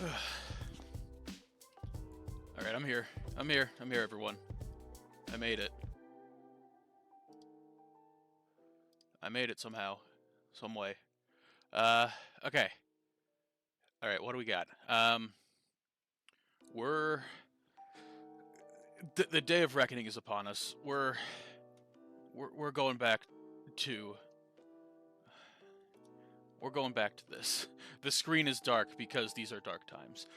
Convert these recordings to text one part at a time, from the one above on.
Alright, I'm here. I'm here, everyone. I made it. I made it somehow. Some way. Okay. Alright, what do we got? We're... The day of reckoning is upon us. We're going back to... We're going back to this. The screen is dark because these are dark times.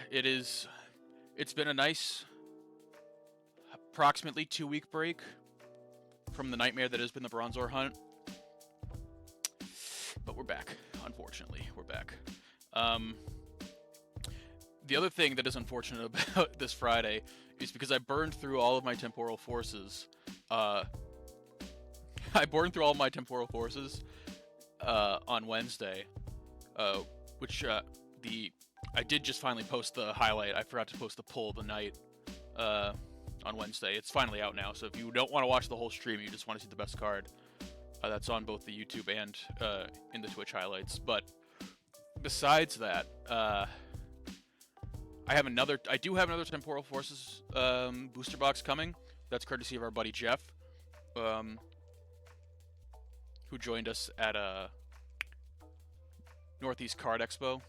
It's been a nice, approximately 2-week break from the nightmare that has been the Bronzor hunt. But we're back, unfortunately. We're back. The other thing that is unfortunate about this Friday is because I burned through all of my temporal forces. I burned through all of my temporal forces on Wednesday, which I did just finally post the highlight. I forgot to post the pull of the night on Wednesday. It's finally out now, so if you don't want to watch the whole stream, you just want to see the best card, that's on both the YouTube and in the Twitch highlights. But besides that, I do have another Temporal Forces booster box coming. That's courtesy of our buddy Jeff, who joined us at Northeast Card Expo.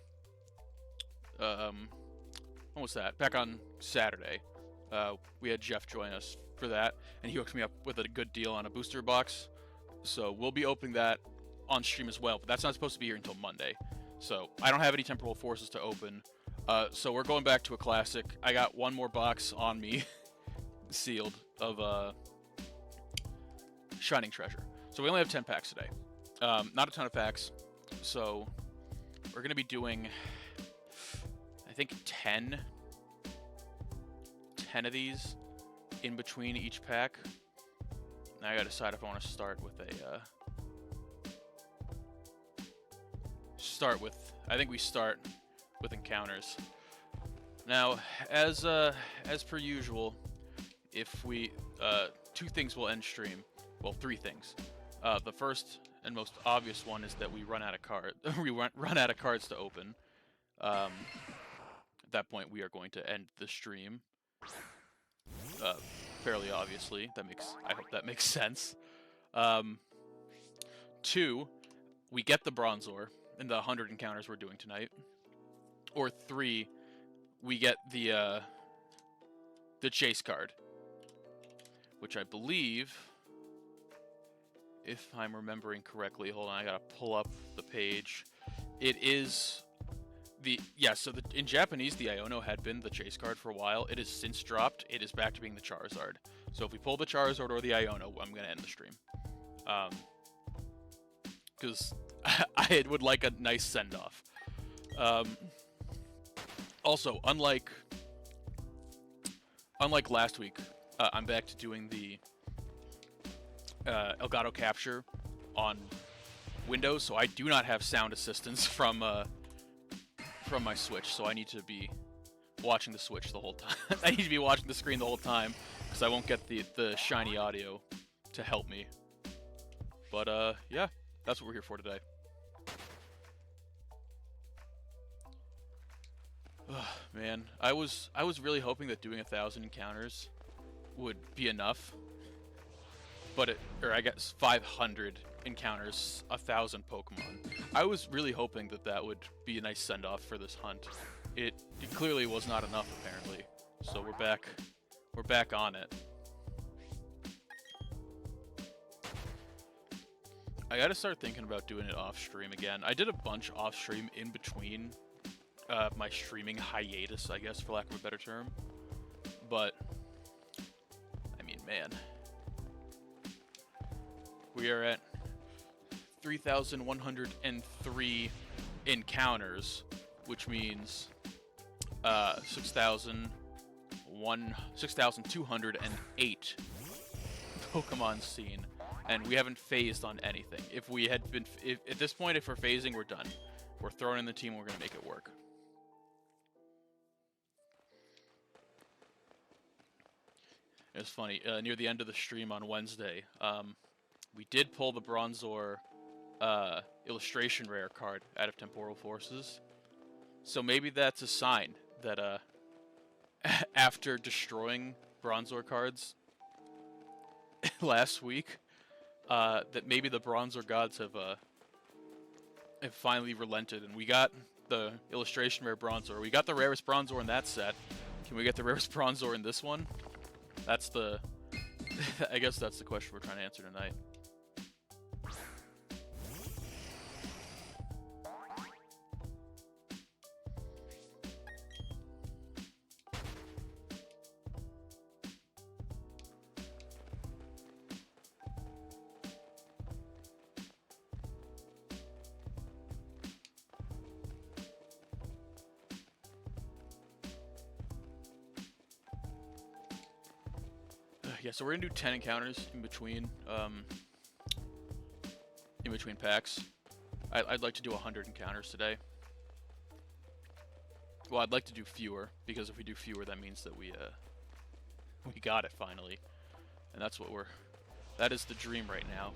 When was that? Back on Saturday. We had Jeff join us for that, and he hooked me up with a good deal on a booster box. So we'll be opening that on stream as well, but that's not supposed to be here until Monday. So I don't have any Temporal Forces to open. So we're going back to a classic. I got one more box on me, sealed, of Shining Treasure. So we only have 10 packs today. Not a ton of packs. So we're going to be doing, I think, 10 of these in between each pack. Now I gotta decide if I want to start with a... I think we start with encounters. Now, as per usual, if we... two things will end stream. Well, three things. The first and most obvious one is that we run out of run out of cards to open. At that point, we are going to end the stream. Fairly obviously. I hope that makes sense. 2, we get the Bronzor in the 100 encounters we're doing tonight. Or 3, we get the chase card, which I believe, if I'm remembering correctly, hold on, I gotta pull up the page. It is in Japanese, the Iono had been the chase card for a while. It has since dropped. It is back to being the Charizard. So if we pull the Charizard or the Iono, I'm going to end the stream. Because I would like a nice send-off. Also, unlike last week, I'm back to doing the Elgato Capture on Windows, so I do not have sound assistance from my Switch, so I need to be watching the Switch the whole time. I need to be watching the screen the whole time, because I won't get the shiny audio to help me. But, yeah, that's what we're here for today. Oh, man, I was really hoping that doing 1,000 encounters would be enough. Or I guess 500 encounters, 1,000 Pokemon. I was really hoping that would be a nice send-off for this hunt. It clearly was not enough, apparently. So we're back on it. I gotta start thinking about doing it off-stream again. I did a bunch off-stream in between my streaming hiatus, I guess, for lack of a better term. But, I mean, man. We are at 3,103 encounters, which means 6,208 Pokemon seen, and we haven't phased on anything. If at this point, if we're phasing, we're done. We're throwing in the team, we're gonna make it work. It's funny, near the end of the stream on Wednesday, we did pull the Bronzor illustration rare card out of Temporal Forces. So maybe that's a sign that after destroying Bronzor cards last week, that maybe the Bronzor gods have finally relented, and we got the illustration rare Bronzor. We got the rarest Bronzor in that set. Can we get the rarest Bronzor in this one? That's the... I guess that's the question we're trying to answer tonight. Yeah, so we're gonna do 10 encounters in between packs. I'd like to do 100 encounters today. Well, I'd like to do fewer, because if we do fewer, that means that we got it finally, and that's what that is the dream right now.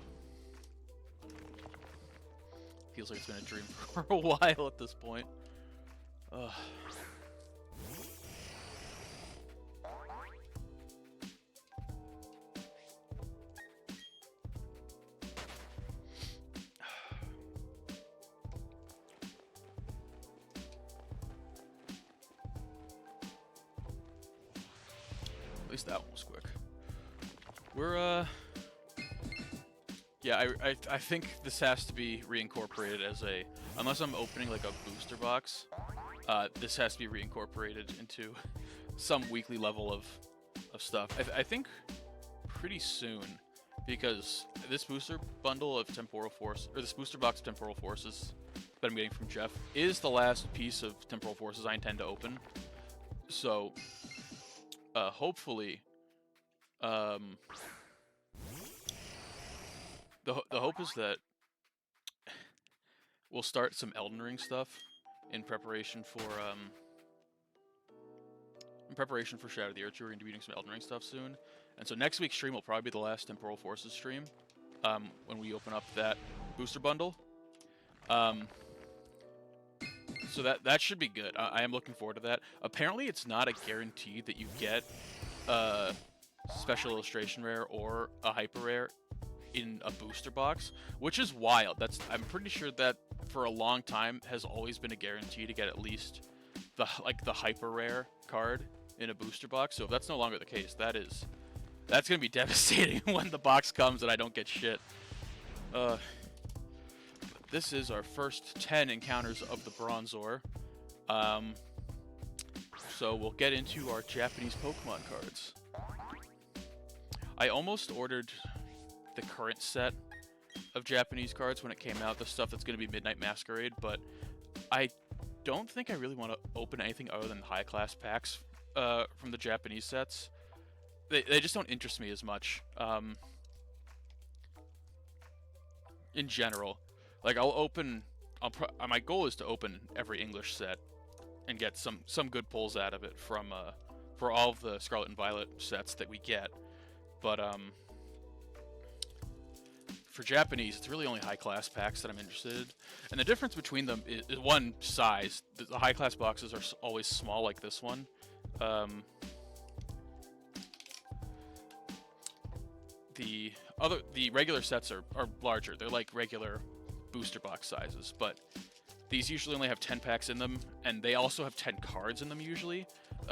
Feels like it's been a dream for a while at this point. Ugh. At least that one was quick. We're yeah, I think this has to be reincorporated as a, unless I'm opening like a booster box, this has to be reincorporated into some weekly level of stuff. I think pretty soon, because this booster bundle of Temporal Force, or this booster box of Temporal Forces that I'm getting from Jeff, is the last piece of Temporal Forces I intend to open. So, hopefully, the hope is that we'll start some Elden Ring stuff in preparation for Shadow of the Earth. We're going to be doing some Elden Ring stuff soon, and so next week's stream will probably be the last Temporal Forces stream when we open up that booster bundle. So that should be good. I am looking forward to that. Apparently, it's not a guarantee that you get a special illustration rare or a hyper rare in a booster box, which is wild. I'm pretty sure that for a long time has always been a guarantee to get at least the hyper rare card in a booster box. So if that's no longer the case, that's gonna be devastating when the box comes and I don't get shit. This is our first 10 encounters of the Bronzor. So we'll get into our Japanese Pokemon cards. I almost ordered the current set of Japanese cards when it came out, the stuff that's going to be Midnight Masquerade, but I don't think I really want to open anything other than high class packs from the Japanese sets. They just don't interest me as much in general. Like, my goal is to open every English set and get some good pulls out of it from for all of the Scarlet and Violet sets that we get, but for Japanese, it's really only high-class packs that I'm interested in. And the difference between them is one, size. The high-class boxes are always small, like this one. The regular sets are larger. They're like regular booster box sizes, but these usually only have 10 packs in them, and they also have 10 cards in them usually.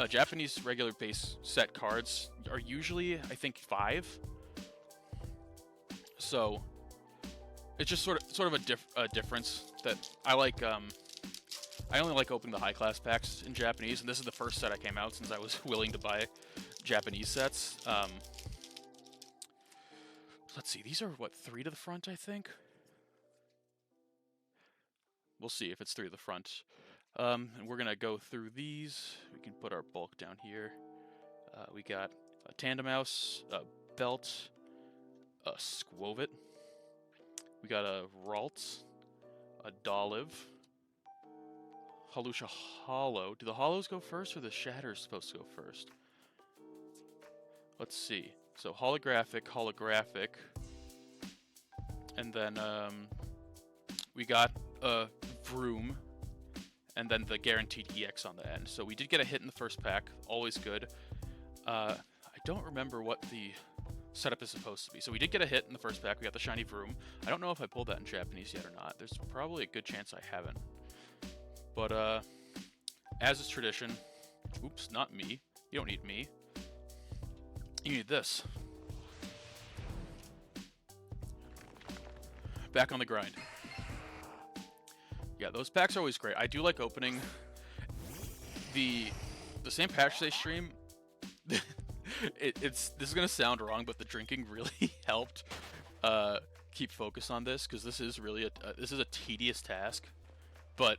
Japanese regular base set cards are usually, I think, 5. So it's just sort of a difference that I like. I only like opening the high class packs in Japanese, and this is the first set I came out since I was willing to buy Japanese sets. Let's see, these are what, 3 to the front, I think. We'll see if it's 3 to the front. And we're gonna go through these. We can put our bulk down here. We got a Tandemaus, a Belt, a Squovit. We got a Ralt, a Dolive, Halusha Hollow. Do the Hollows go first, or the Shatter's supposed to go first? Let's see. So holographic, and then we got a Vroom, and then the guaranteed EX on the end. So we did get a hit in the first pack, always good. I don't remember what the setup is supposed to be. So we did get a hit in the first pack. We got the shiny Vroom. I don't know if I pulled that in Japanese yet or not. There's probably a good chance I haven't. But as is tradition, oops, not me. You don't need me. You need this. Back on the grind. Yeah, those packs are always great. I do like opening the same patch day stream. This is gonna sound wrong, but the drinking really helped keep focus on this, because this is really this is a tedious task, but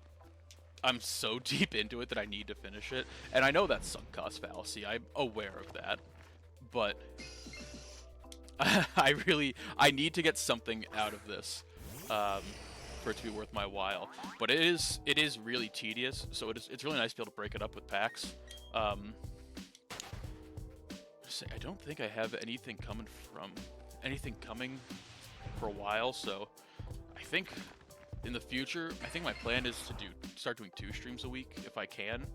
I'm so deep into it that I need to finish it, and I know that's sunk cost fallacy. I'm aware of that, but I need to get something out of this for it to be worth my while. But it is really tedious, so it's really nice to be able to break it up with packs. I don't think I have anything coming for a while, so I think in the future, I think my plan is to start doing 2 streams a week if I can.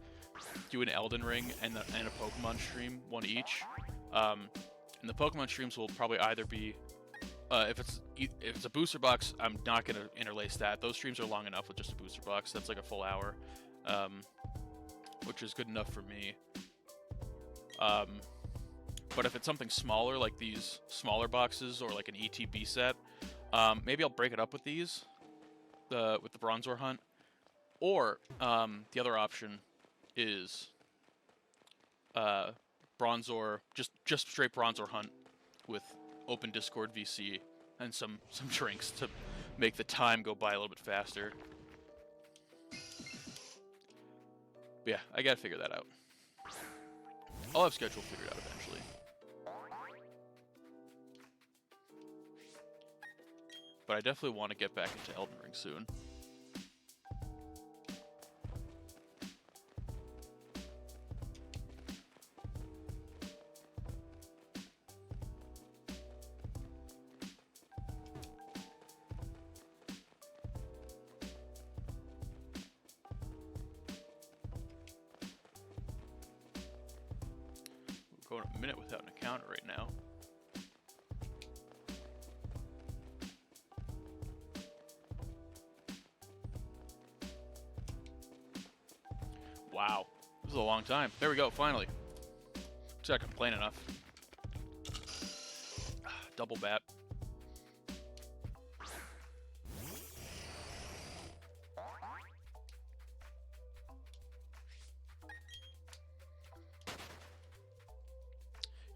Do an Elden Ring and a Pokemon stream, one each. And the Pokemon streams will probably either be if it's a booster box, I'm not gonna interlace that. Those streams are long enough with just a booster box. That's like a full hour, which is good enough for me. But if it's something smaller, like these smaller boxes or like an ETB set, maybe I'll break it up with these, with the Bronzor hunt. Or the other option is Bronzor, just straight Bronzor hunt with open Discord VC and some drinks to make the time go by a little bit faster. But yeah, I gotta figure that out. I'll have schedule figured out eventually. But I definitely want to get back into Elden Ring soon. We're going a minute without an encounter right now. Wow, this is a long time. There we go, finally. Just not complain enough. Double bat.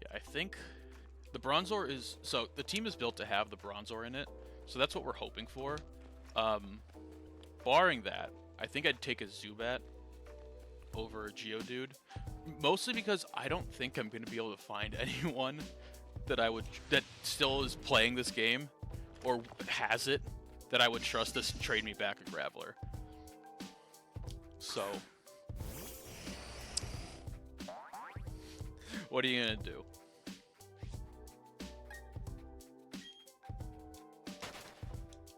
Yeah, I think the Bronzor is... So, the team is built to have the Bronzor in it, so that's what we're hoping for. Barring that, I think I'd take a Zubat over a Geodude, mostly because I don't think I'm going to be able to find anyone that still is playing this game or has it that I would trust to trade me back a Graveler. So, what are you going to do?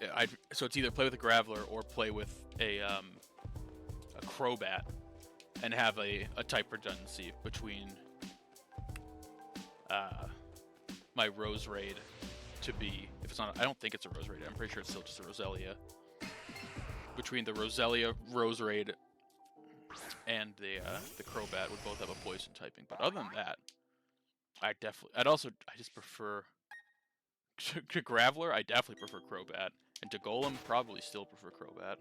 Yeah, so it's either play with a Graveler or play with a Crobat and have a type redundancy between my Rose Raid to be, if it's not, I don't think it's a Rose Raid, I'm pretty sure it's still just a Roselia. Between the Roselia, Rose Raid, and the Crobat would both have a poison typing, but other than that, I just prefer, to Graveler, I definitely prefer Crobat, and to Golem, probably still prefer Crobat.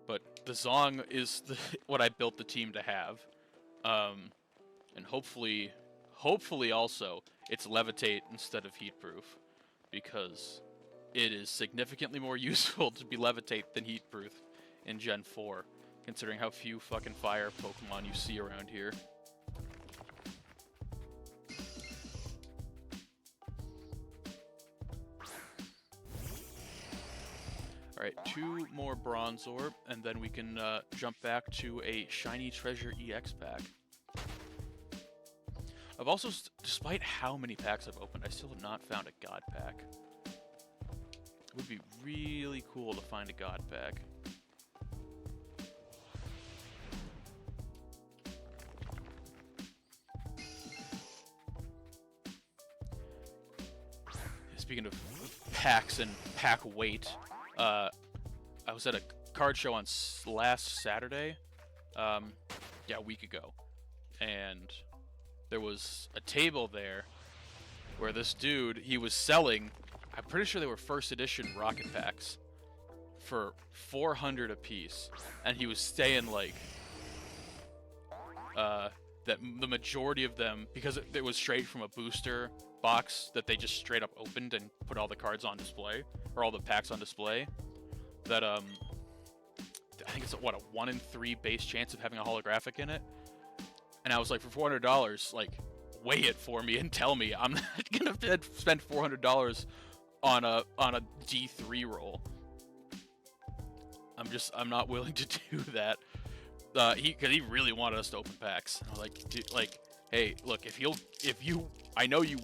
But the Zong is what I built the team to have, and hopefully also it's Levitate instead of Heatproof, because it is significantly more useful to be Levitate than Heatproof in Gen 4, considering how few fucking fire Pokemon you see around here. Alright, 2 more Bronzor, and then we can jump back to a Shiny Treasure EX pack. I've also, despite how many packs I've opened, I still have not found a God pack. It would be really cool to find a God pack. speaking of packs and pack weight, I was at a card show on last Saturday, yeah, a week ago, and there was a table there where this dude, he was selling, I'm pretty sure they were first edition rocket packs for 400 a piece, and he was saying like that the majority of them, because it was straight from a booster box that they just straight up opened and put all the cards on display, or all the packs on display, that I think it's what, a 1 in 3 base chance of having a holographic in it. And I was like, for $400, like, weigh it for me and tell me I'm not gonna spend $400 on a D3 roll. I'm not willing to do that. Cause he really wanted us to open packs. And I was like, dude, like, hey, look, I know you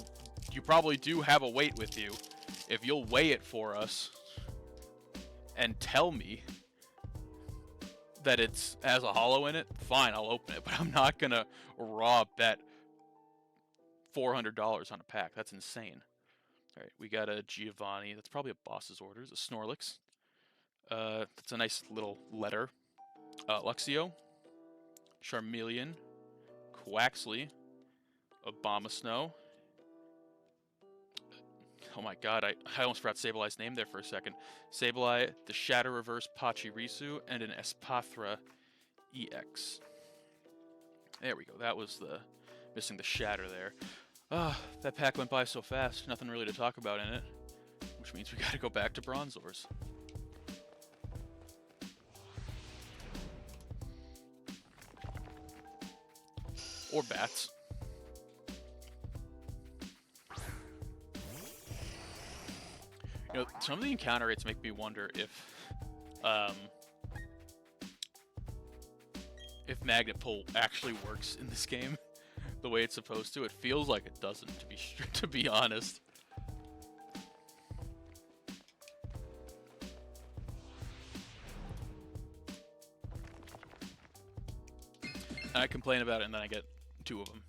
probably do have a weight with you. If you'll weigh it for us and tell me that it has a holo in it, fine, I'll open it. But I'm not gonna raw bet $400 on a pack. That's insane. All right, we got a Giovanni. That's probably a boss's orders. A Snorlax. That's a nice little letter. Luxio, Charmeleon, Quaxley, Abomasnow. Oh my god, I almost forgot Sableye's name there for a second. Sableye, the Shatter Reverse Pachirisu, and an Espathra EX. There we go, that was missing the Shatter there. That pack went by so fast, nothing really to talk about in it. Which means we gotta go back to Bronzors. Or bats. You know, some of the encounter rates make me wonder if Magnet Pull actually works in this game the way it's supposed to. It feels like it doesn't, to be honest. I complain about it and then I get 2 of them.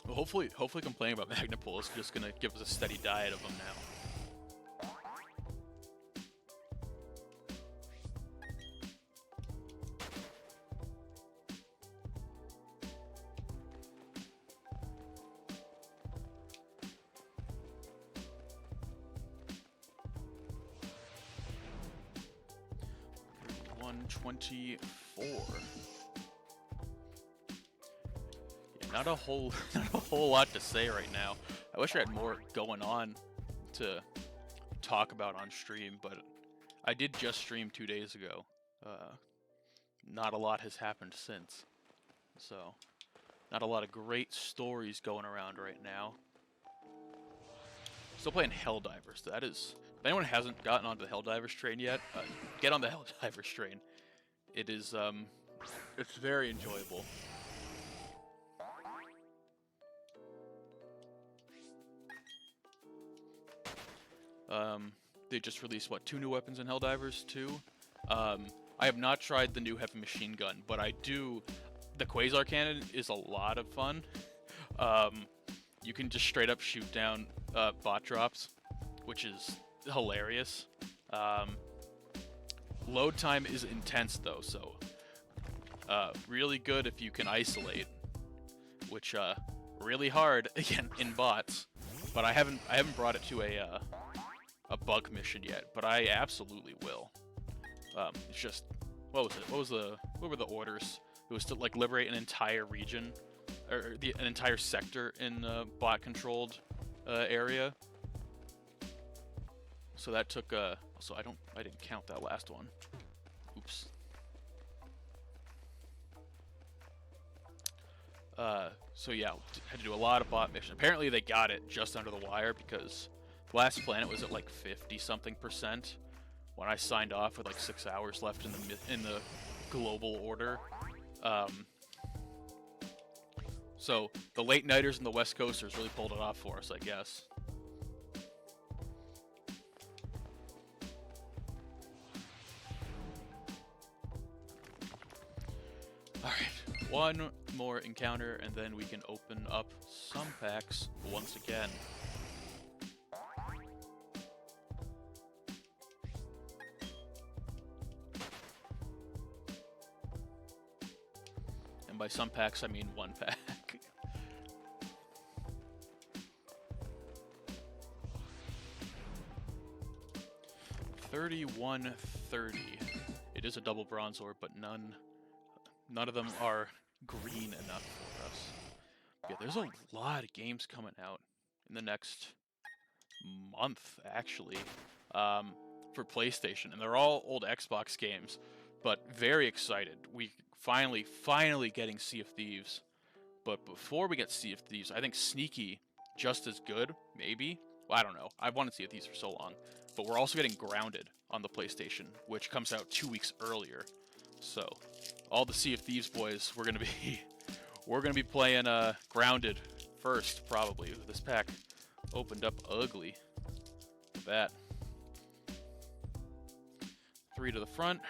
Well, hopefully complaining about Magnet Pull is just gonna give us a steady diet of them now. $124. Not a whole lot to say right now. I wish I had more going on to talk about on stream, but I did just stream 2 days ago. Not a lot has happened since, so not a lot of great stories going around right now. Still playing Helldivers. That is, if anyone hasn't gotten onto the Helldivers train yet, get on the Helldivers train. It is it's very enjoyable. They just released, what, 2 new weapons in Helldivers 2? I have not tried the new heavy machine gun, but I do. The Quasar Cannon is a lot of fun. You can just straight up shoot down bot drops, which is hilarious. Load time is intense though, so really good if you can isolate, which really hard again in bots. But I haven't brought it to a bug mission yet, but I absolutely will. It's just, what was it? What were the orders? It was to like liberate an entire region, or an entire sector in a bot-controlled area. So that took also I didn't count that last one. Oops. So yeah, had to do a lot of bot missions. Apparently they got it just under the wire because last planet was at like 50-something%, when I signed off with like 6 hours left in the global order. So the late nighters and the West Coasters really pulled it off for us, I guess. Alright, one more encounter and then we can open up some packs once again. And by some packs I mean one pack. 3130. It is a double Bronzor, but none of them are green enough for us. Yeah, there's a lot of games coming out in the next month, actually, for PlayStation, and they're all old Xbox games, but very excited. We finally getting Sea of Thieves, but before we get Sea of Thieves, I think Sneaky just as good, maybe. Well, I don't know. I've wanted Sea of Thieves for so long, but we're also getting Grounded on the PlayStation, which comes out 2 weeks earlier. So, all the Sea of Thieves boys, we're gonna be playing Grounded first, probably. This pack opened up ugly. Look at that. 3 to the front.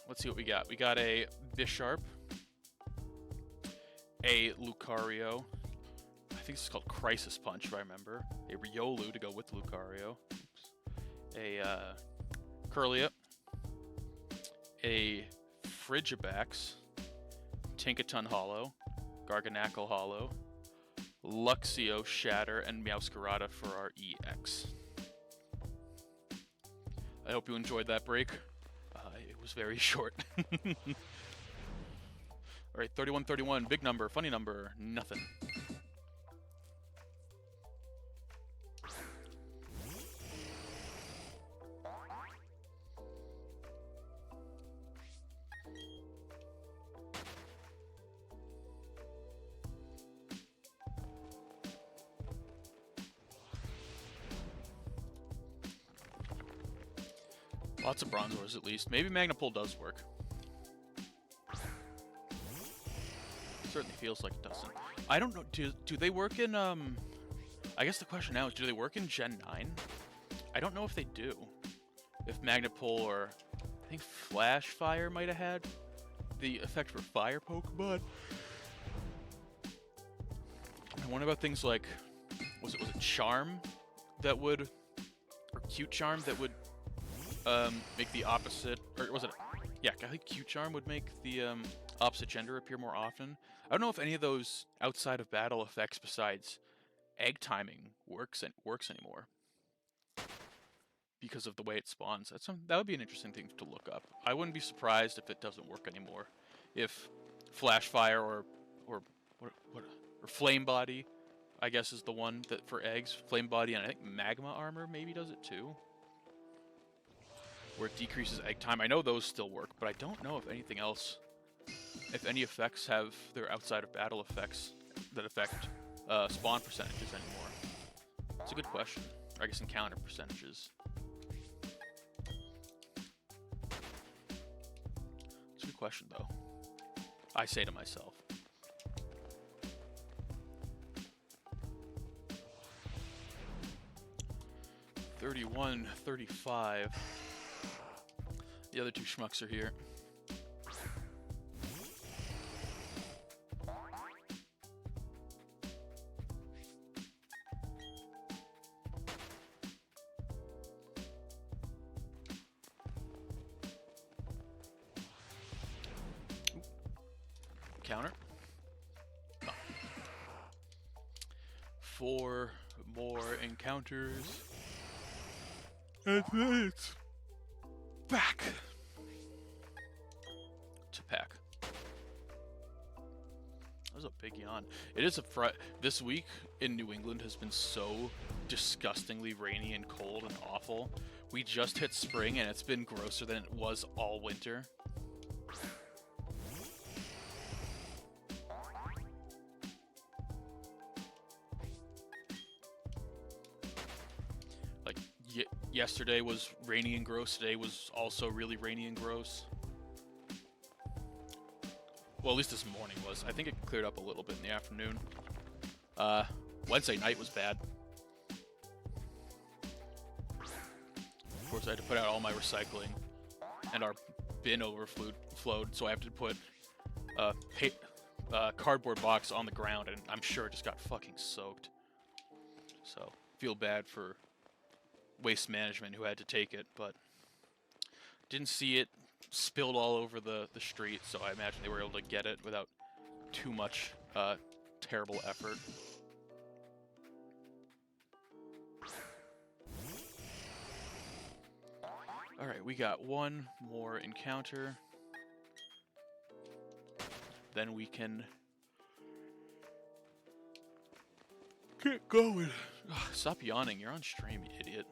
Let's see what we got. We got a Bisharp, a Lucario. I think this is called Crisis Punch, if I remember. A Riolu to go with Lucario. Oops. A Curliup. A Frigibax. Tinkaton Hollow. Garganacl Hollow. Luxio Shatter, and Meowscarada for our EX. I hope you enjoyed that break. It was very short. Alright, 3131, big number, funny number, nothing. Lots of Bronzors, at least. Maybe Magnapull does work. Certainly feels like it doesn't. I don't know. Do they work in, I guess the question now is, do they work in Gen 9? I don't know if they do. If Magnapull or, I think Flash Fire might have had the effect for Fire Pokemon. I wonder about things like, was it Charm that would, or Cute Charm that would make the opposite, or was it, yeah, I think Q-Charm would make the opposite gender appear more often. I don't know if any of those outside of battle effects besides egg timing works anymore because of the way it spawns. That would be an interesting thing to look up. I wouldn't be surprised if it doesn't work anymore. If Flash Fire or Flame Body, I guess is the one that for eggs. Flame Body and I think Magma Armor maybe does it too, where it decreases egg time. I know those still work, but I don't know if anything else, if any effects have their outside of battle effects that affect spawn percentages anymore. It's a good question. Or I guess encounter percentages. It's a good question, though. I say to myself. $31, $35. The other two schmucks are here. Counter. Oh. 4 more encounters. And then it's back to pack. That was a big yawn. It is this week in New England has been so disgustingly rainy and cold and awful. We just hit spring and it's been grosser than it was all winter. Like Yesterday was rainy and gross. Today was also really rainy and gross. Well, at least this morning was. I think it cleared up a little bit in the afternoon. Wednesday night was bad. Of course, I had to put out all my recycling, and our bin overflowed, so I have to put a cardboard box on the ground, and I'm sure it just got fucking soaked. So, feel bad for Waste Management who had to take it, but didn't see it spilled all over the street, so I imagine they were able to get it without too much terrible effort. Alright, we got one more encounter. Then we can get going. Ugh, stop yawning, you're on stream, you idiot.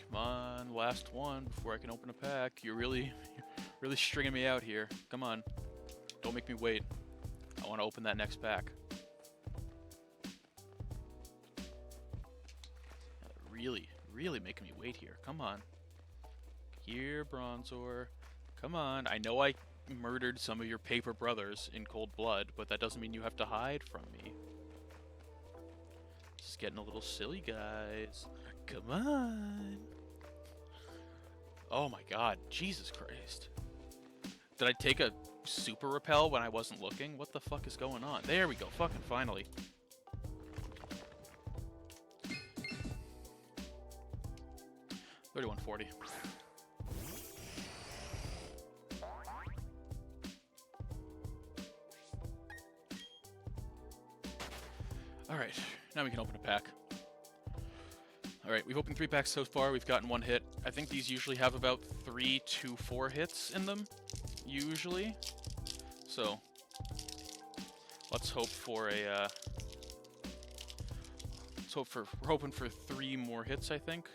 Come on, last one before I can open a pack. You're really stringing me out here. Come on. Don't make me wait. I want to open that next pack. Really making me wait here. Come on. Here, Bronzor. Come on. I know I murdered some of your paper brothers in cold blood, but that doesn't mean you have to hide from me. This is getting a little silly, guys. Come on. Oh my god. Jesus Christ. Did I take a super repel when I wasn't looking? What the fuck is going on? There we go. Fucking finally. $31.40. Alright, now we can open a pack. Alright, we've opened 3 packs so far, we've gotten 1 hit. I think these usually have about 3 to 4 hits in them, usually. So, let's hope for a, we're hoping for 3 more hits, I think.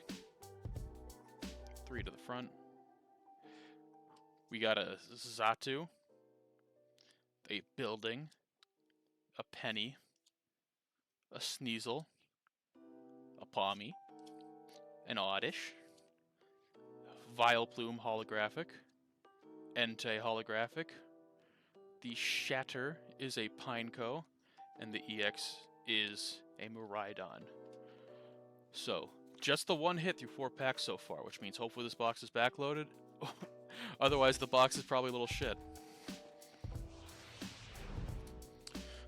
3 to the front. We got a Xatu, a Building, a Penny, a Sneasel, a Palmy, an Oddish, Vileplume holographic, Entei holographic, the Shatter is a Pineco, and the EX is a Miraidon. So, just the 1 hit through 4 packs so far, which means hopefully this box is backloaded. Otherwise, the box is probably a little shit.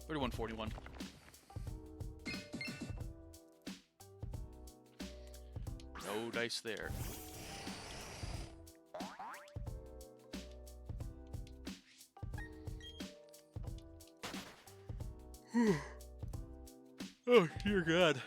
$31.41. No dice there. Oh, dear God.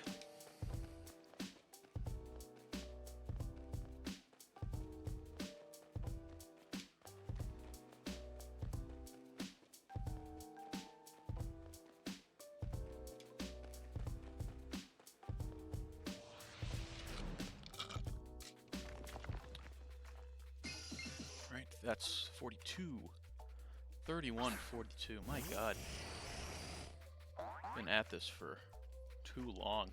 That's 42. 31.42. My god. Been at this for too long.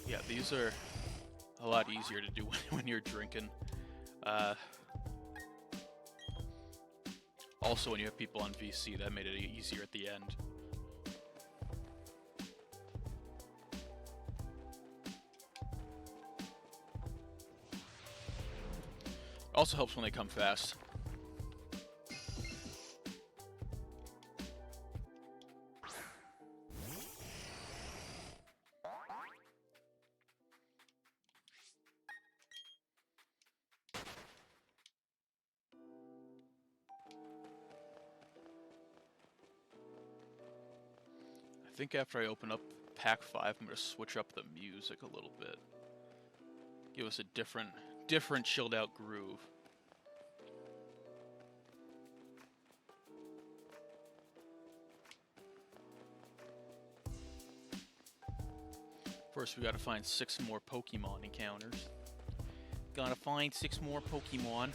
Yeah, these are a lot easier to do when you're drinking. Also, when you have people on VC, that made it easier at the end. Also helps when they come fast. think after I open up Pack 5, I'm going to switch up the music a little bit. Give us a different chilled out groove. First, we gotta find 6 more Pokemon encounters. Gotta find 6 more Pokemon.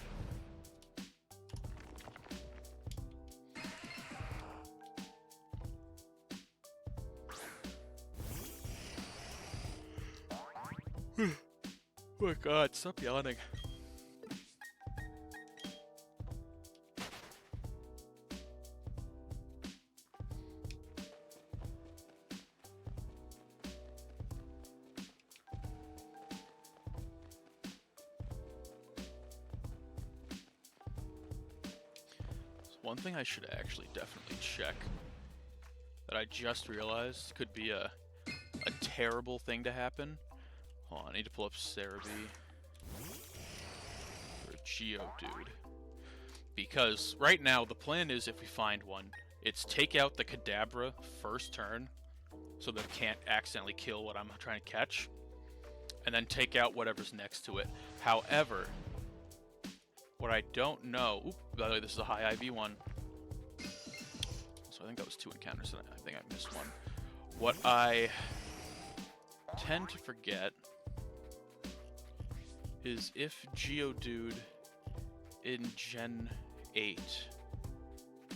Oh my god, stop yawning. One thing I should actually definitely check that I just realized could be a terrible thing to happen. Hold on, I need to pull up Cerebi or Geodude. Because right now the plan is, if we find one, it's take out the Kadabra first turn so that it can't accidentally kill what I'm trying to catch, and then take out whatever's next to it. However, what I don't know... Oop, by the way, this is a high IV one. So I think that was 2 encounters, and I think I missed one. What I tend to forget is if Geodude in Gen 8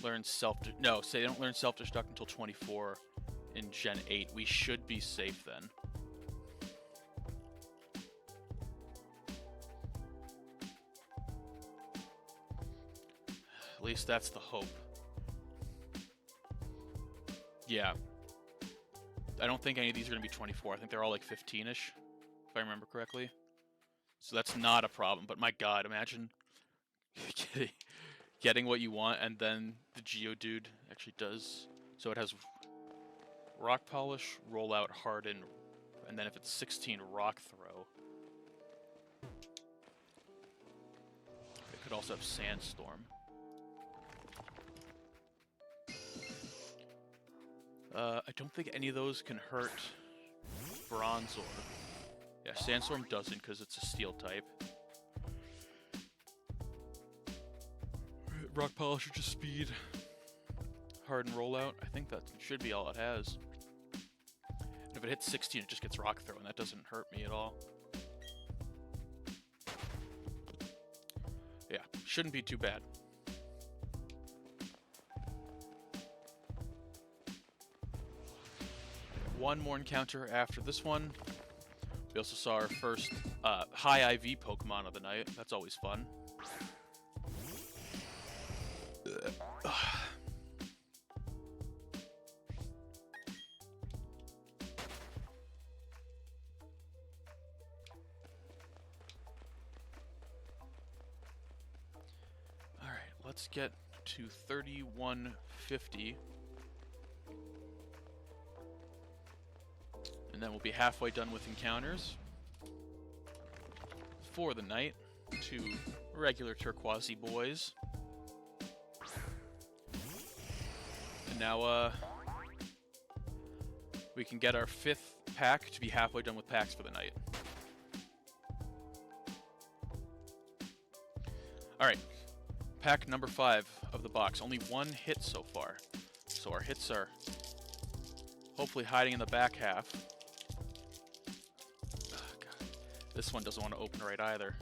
learns no, say they don't learn self-destruct until 24 in Gen 8, we should be safe then. At least that's the hope. Yeah. I don't think any of these are going to be 24. I think they're all like 15-ish, if I remember correctly. So that's not a problem. But my god, imagine getting what you want, and then the Geodude actually does. So it has Rock Polish, Rollout, Harden, and then if it's 16, Rock Throw. It could also have Sandstorm. I don't think any of those can hurt Bronzor. Yeah, Sandstorm doesn't because it's a Steel type. Rock Polish or just Speed. Harden Rollout. I think that should be all it has. And if it hits 16, it just gets Rock Throw, and that doesn't hurt me at all. Yeah, shouldn't be too bad. One more encounter after this one. We also saw our first high IV Pokemon of the night. That's always fun. Alright, let's get to 3150. And then we'll be halfway done with encounters for the night. 2 regular turquoisey boys. And now we can get our 5th pack to be halfway done with packs for the night. Alright, pack number 5 of the box. Only 1 hit so far. So our hits are hopefully hiding in the back half. This one doesn't want to open right either.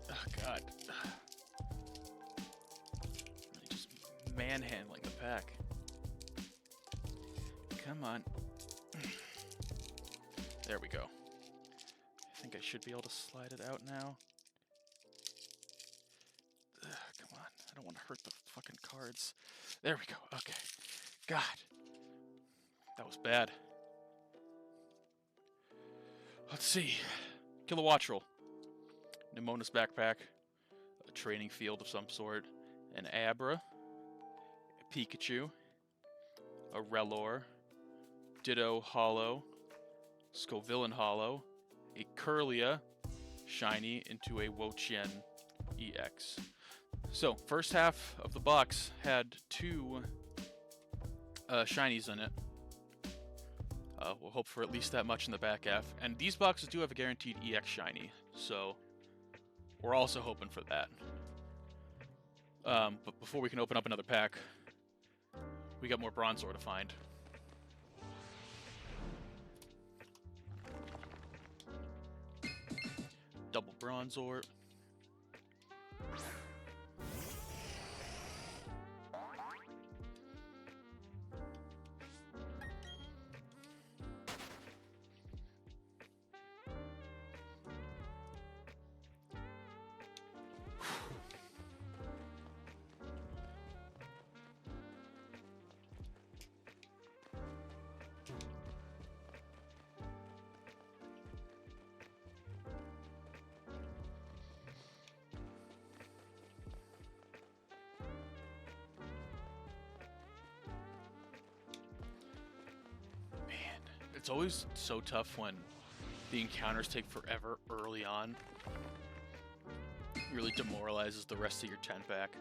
Oh god. Really just manhandling the pack. Come on. There we go. I think I should be able to slide it out now. Come on. I don't want to hurt the fucking cards. There we go. Okay. God. That was bad. Let's see. Kilowattrel. Nemona's backpack. A training field of some sort. An Abra. A Pikachu. A Relor. Ditto Hollow. Scovillain Hollow. A Kirlia. Shiny into a Wo-Chien EX. So, first half of the box had 2 shinies in it. We'll hope for at least that much in the back half. And these boxes do have a guaranteed EX shiny, so we're also hoping for that. But before we can open up another pack, we got more Bronzor to find. Double Bronzor. It's always so tough when the encounters take forever early on. It really demoralizes the rest of your 10-pack.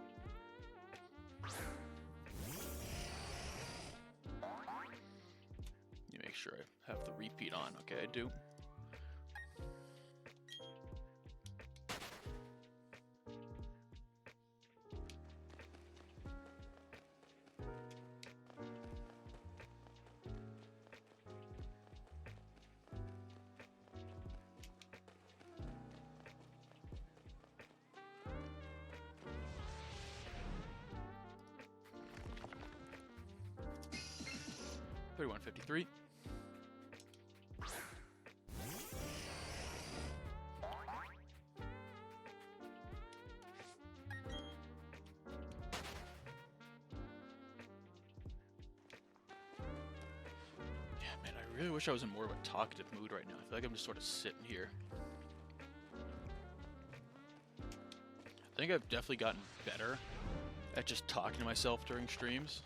You make sure I have the repeat on. Okay, I do. $31.53. Yeah, man, I really wish I was in more of a talkative mood right now. I feel like I'm just sort of sitting here. I think I've definitely gotten better at just talking to myself during streams.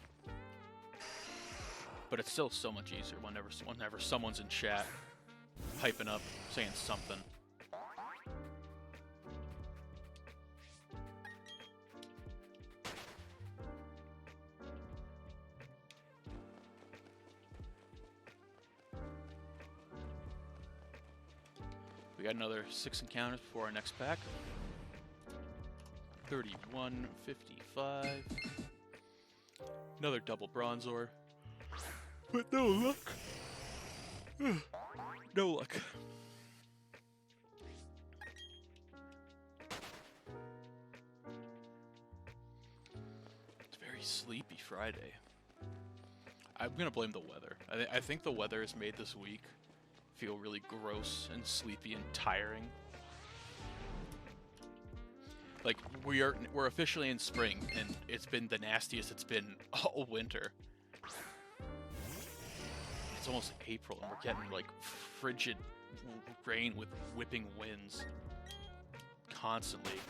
But it's still so much easier whenever someone's in chat, piping up, saying something. We got another 6 encounters before our next pack. $31.55. Another double Bronzor. But no luck. No luck. It's very sleepy Friday. I'm gonna blame the weather. I think the weather has made this week feel really gross and sleepy and tiring. Like we're officially in spring, and it's been the nastiest it's been all winter. It's almost April, and we're getting like frigid rain with whipping winds constantly.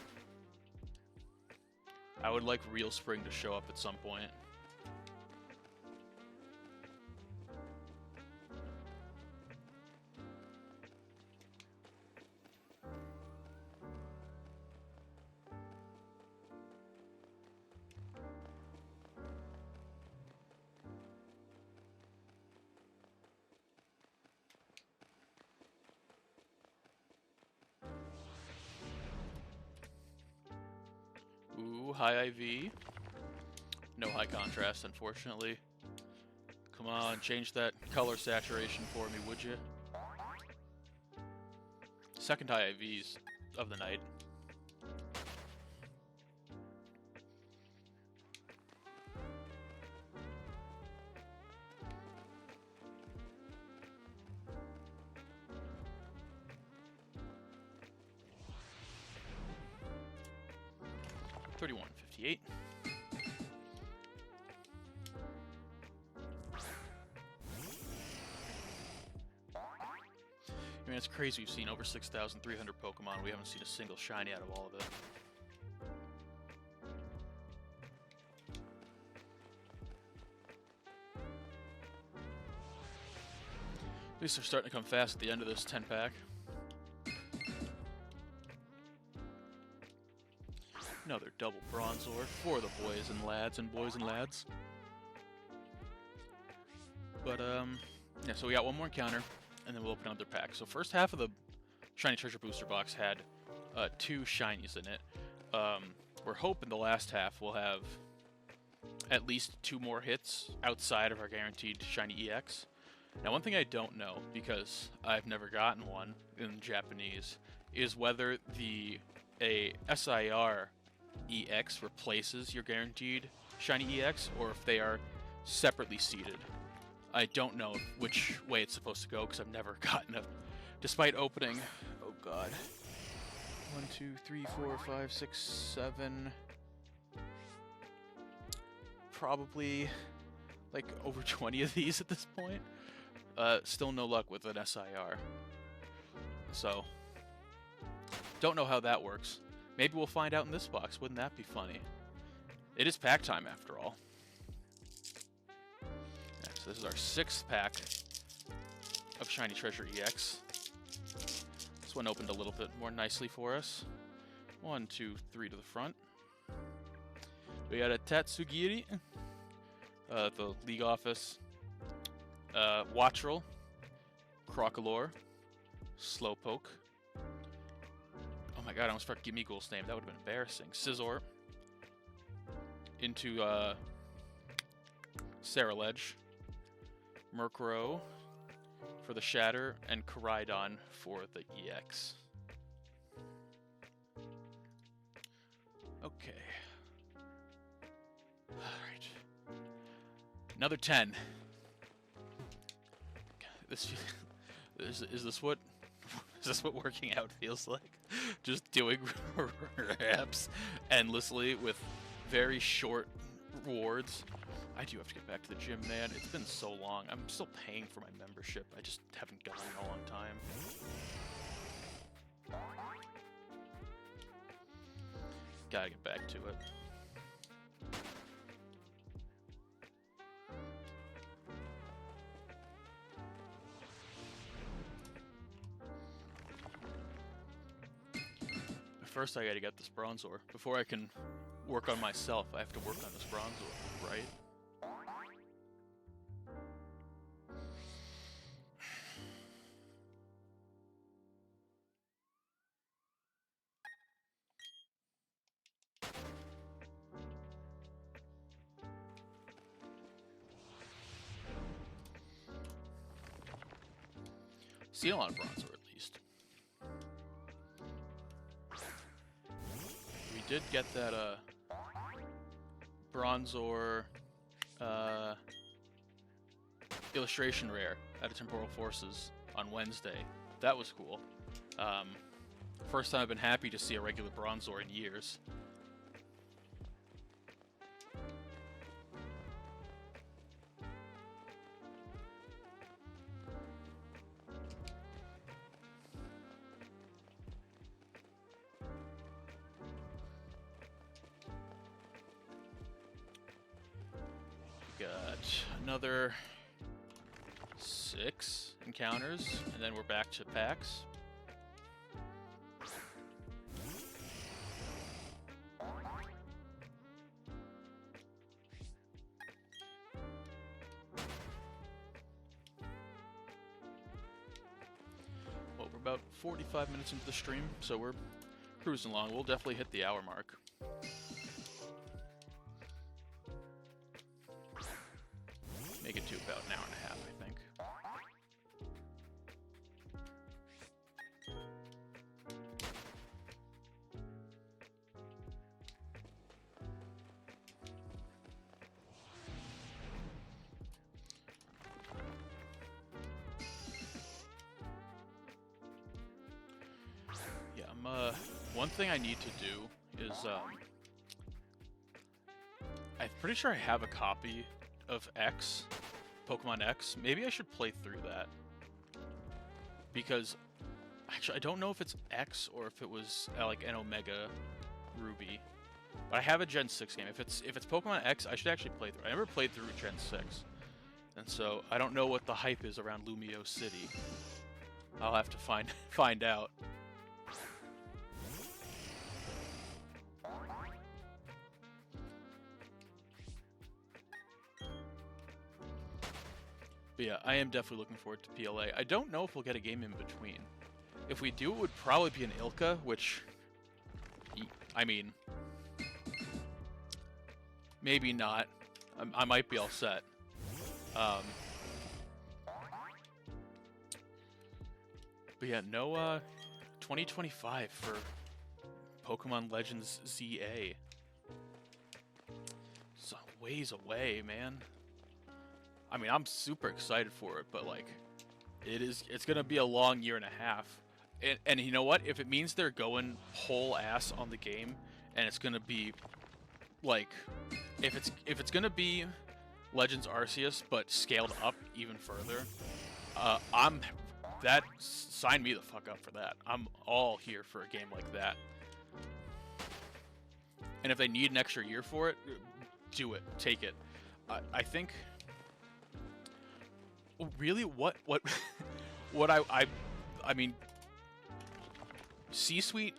I would like real spring to show up at some point. Ooh, high IV. No high contrast, unfortunately. Come on, change that color saturation for me, would you? Second high IVs of the night. $31.58. I mean, it's crazy. We've seen over 6,300 Pokemon. We haven't seen a single shiny out of all of it. At least they're starting to come fast at the end of this 10-pack. Another double Bronzor for the boys and lads and boys and lads. But yeah. So we got one more encounter, and then we'll open another pack. So first half of the shiny treasure booster box had 2 shinies in it. We're hoping the last half will have at least 2 more hits outside of our guaranteed shiny EX. Now, one thing I don't know, because I've never gotten one in Japanese, is whether a SIR EX replaces your guaranteed shiny EX, or if they are separately seeded. I don't know which way it's supposed to go, because I've never gotten a... Despite opening... Oh, God. 1, 2, 3, 4, 5, 6, 7... Probably, like, over 20 of these at this point. Still no luck with an SIR. So, don't know how that works. Maybe we'll find out in this box. Wouldn't that be funny? It is pack time, after all. Yeah, so this is our 6th pack of Shiny Treasure EX. This one opened a little bit more nicely for us. 1, 2, 3 to the front. We got a Tatsugiri, the League Office, Wattrel, Crocolore, Slowpoke. Oh my god, I almost forgot Gimmighoul's name. That would have been embarrassing. Scizor. Into Ceruledge. Murkrow for the Shatter, and Koraidon for the EX. Okay. Alright. Another 10. Is this what working out feels like? Just doing reps endlessly with very short rewards. I do have to get back to the gym, man. It's been so long. I'm still paying for my membership. I just haven't gone in a long time. Gotta get back to it. First, I gotta get this Bronzor. Before I can work on myself, I have to work on this Bronzor, right? Seal on Bronzor, at least. We did get that, Bronzor, illustration rare out of Temporal Forces on Wednesday. That was cool. First time I've been happy to see a regular Bronzor in years. Got another 6 encounters, and then we're back to packs. Well, we're about 45 minutes into the stream, so we're cruising along. We'll definitely hit the hour mark. Make it to about an hour and a half, I think. Yeah, one thing I need to do is, I'm pretty sure I have a copy of X, Pokemon X. Maybe I should play through that, because actually I don't know if it's X or if it was like an Omega Ruby, but I have a Gen 6 game. If it's Pokemon X, I should actually play through. I never played through Gen 6, and so I don't know what the hype is around Lumio City. I'll have to find out. But yeah, I am definitely looking forward to PLA. I don't know if we'll get a game in between. If we do, it would probably be an Ilka, which, I mean, maybe not. I might be all set. But yeah, no 2025 for Pokemon Legends ZA. It's a ways away, man. I mean, I'm super excited for it, but like, it's gonna be a long year and a half. And you know what? If it means they're going whole ass on the game, and it's gonna be like, if it's gonna be Legends Arceus but scaled up even further, sign me the fuck up for that. I'm all here for a game like that. And if they need an extra year for it, do it. Take it. I think. Really, what I mean, C-Suites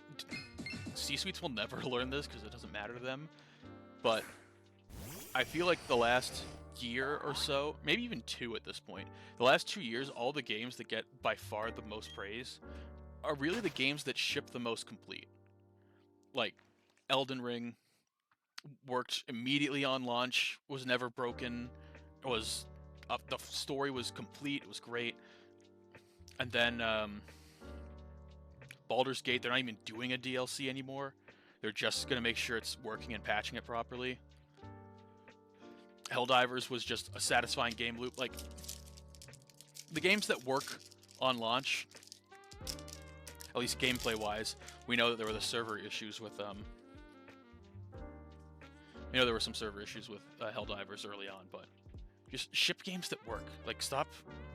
will never learn this because it doesn't matter to them. But I feel like the last year or so, maybe even 2 at this point, the last 2 years, all the games that get by far the most praise are really the games that ship the most complete. Like Elden Ring worked immediately on launch, was never broken, was the story was complete, it was great. And then Baldur's Gate, they're not even doing a DLC anymore. They're just going to make sure it's working and patching it properly. Helldivers was just a satisfying game loop. Like, the games that work on launch, at least gameplay-wise, we know that there were the server issues with we know there were some server issues with Helldivers early on, but just ship games that work. Like, stop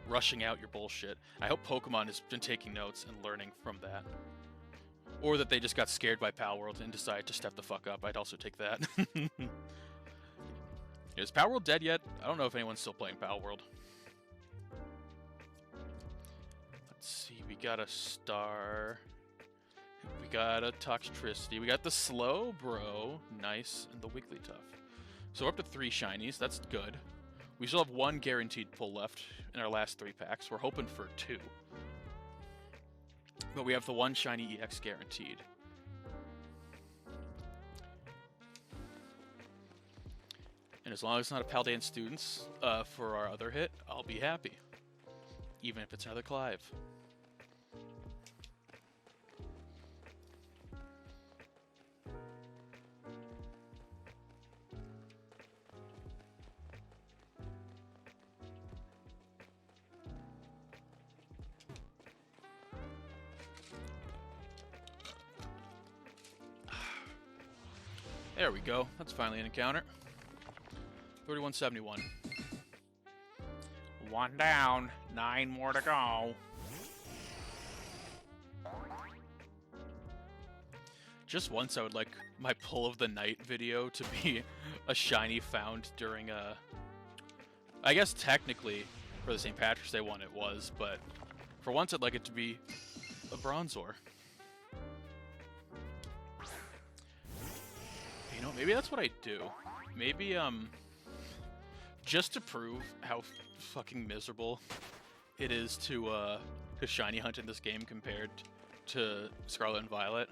rushing out your bullshit. I hope Pokemon has been taking notes and learning from that. Or that they just got scared by Palworld and decided to step the fuck up. I'd also take that. Is Palworld dead yet? I don't know if anyone's still playing Palworld. Let's see, we got a Star. We got a Toxtricity. We got the Slowbro. Nice. And the Wigglytuff. So we're up to 3 shinies. That's good. We still have 1 guaranteed pull left in our last 3 packs. We're hoping for 2. But we have the 1 shiny EX guaranteed. And as long as it's not a Paldean Students for our other hit, I'll be happy. Even if it's another Clive. There we go. That's finally an encounter. 3171. 1 down, 9 more to go. Just once I would like my pull of the night video to be a shiny found during a... I guess technically for the St. Patrick's Day one it was, but for once I'd like it to be a Bronzor. You know, maybe that's what I do. Maybe, just to prove how fucking miserable it is to shiny hunt in this game compared to Scarlet and Violet,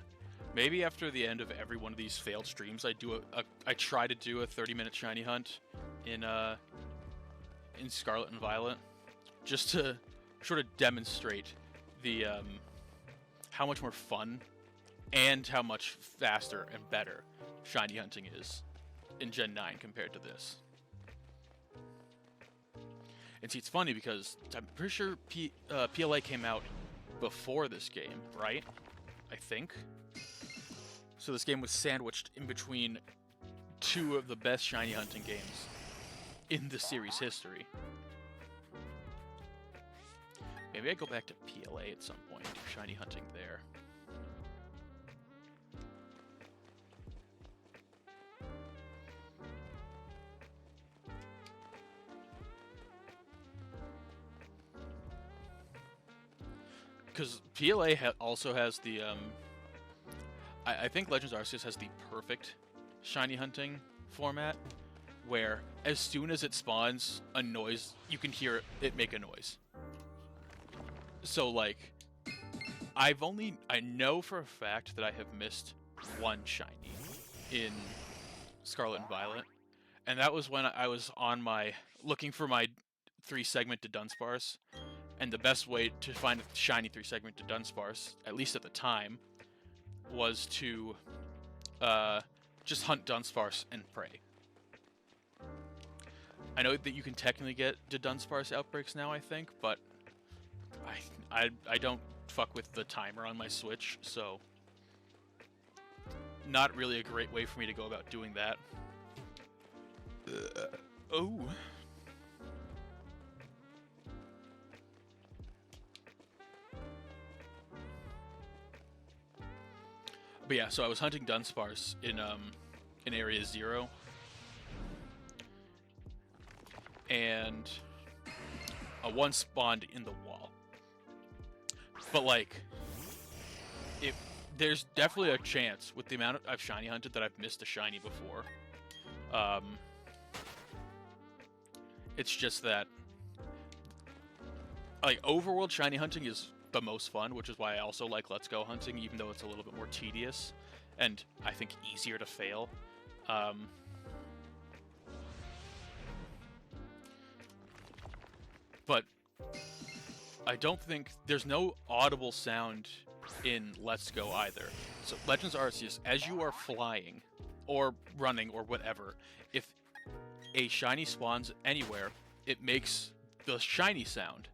maybe after the end of every one of these failed streams, I try to do a 30-minute shiny hunt in Scarlet and Violet, just to sort of demonstrate the how much more fun and how much faster and better shiny hunting is in Gen 9 compared to this. And see, it's funny because I'm pretty sure PLA came out before this game, right? I think. So this game was sandwiched in between 2 of the best shiny hunting games in the series history. Maybe I go back to PLA at some point, do shiny hunting there. Because PLA also has the, I think Legends Arceus has the perfect shiny hunting format, where as soon as it spawns, a noise, you can hear it make a noise. So like, I know for a fact that I have missed one shiny in Scarlet and Violet, and that was when I was on looking for my 3-segmented Dunsparce, and the best way to find a shiny 3-segmented Dunsparce, at least at the time, was to just hunt Dunsparce and pray. I know that you can technically get the Dunsparce outbreaks now, I think, but I don't fuck with the timer on my Switch, so not really a great way for me to go about doing that. Oh. But yeah, so I was hunting Dunsparce in Area 0. And a one spawned in the wall. But like, there's definitely a chance with the amount I've shiny hunted that I've missed a shiny before. It's just that, like, overworld shiny hunting is the most fun, which is why I also like Let's Go hunting, even though it's a little bit more tedious and I think easier to fail. But I don't think there's no audible sound in Let's Go either. So Legends Arceus, as you are flying or running or whatever, if a shiny spawns anywhere, it makes the shiny sound,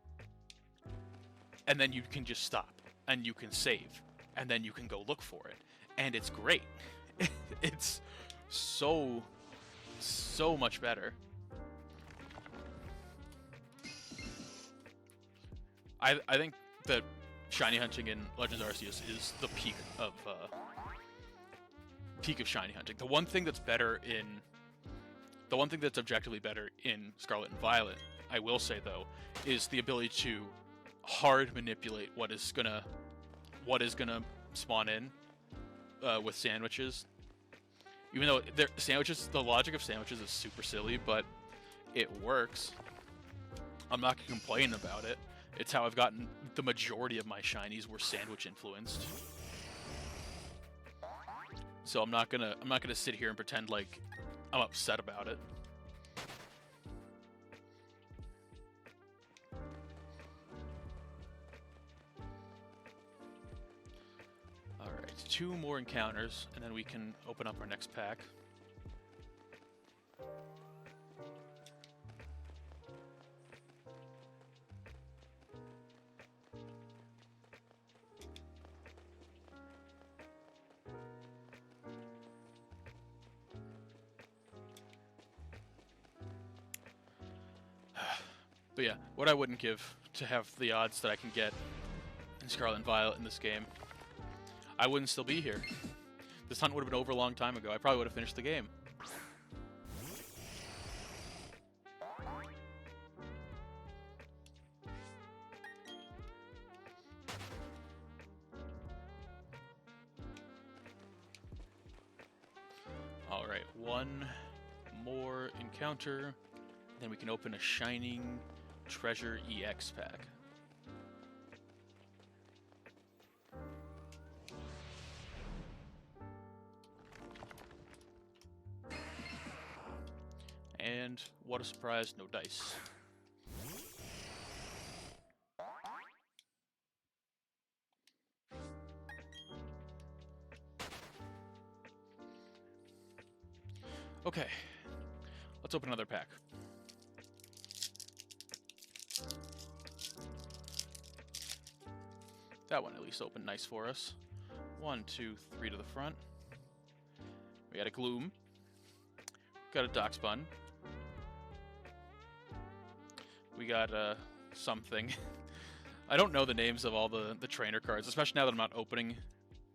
and then you can just stop and you can save and then you can go look for it, and it's great. It's so much better. I think that shiny hunting in Legends Arceus is the peak of shiny hunting. The one thing that's objectively better in Scarlet and Violet, I will say though, is the ability to hard manipulate what is gonna spawn in with sandwiches. Even though the logic of sandwiches is super silly, but it works. I'm not gonna complain about it. It's how I've gotten the majority of my shinies were sandwich influenced. So I'm not gonna sit here and pretend like I'm upset about it. Alright, 2 more encounters, and then we can open up our next pack. But yeah, what I wouldn't give to have the odds that I can get in Scarlet and Violet in this game, I wouldn't still be here. This hunt would have been over a long time ago. I probably would have finished the game. Alright, 1 more encounter. Then we can open a Shining Treasure EX pack. And what a surprise, no dice. Okay, let's open another pack. That one at least opened nice for us. 1, 2, 3 to the front. We got a Gloom. Got a Darkspun. We got something. I don't know the names of all the trainer cards, especially now that I'm not opening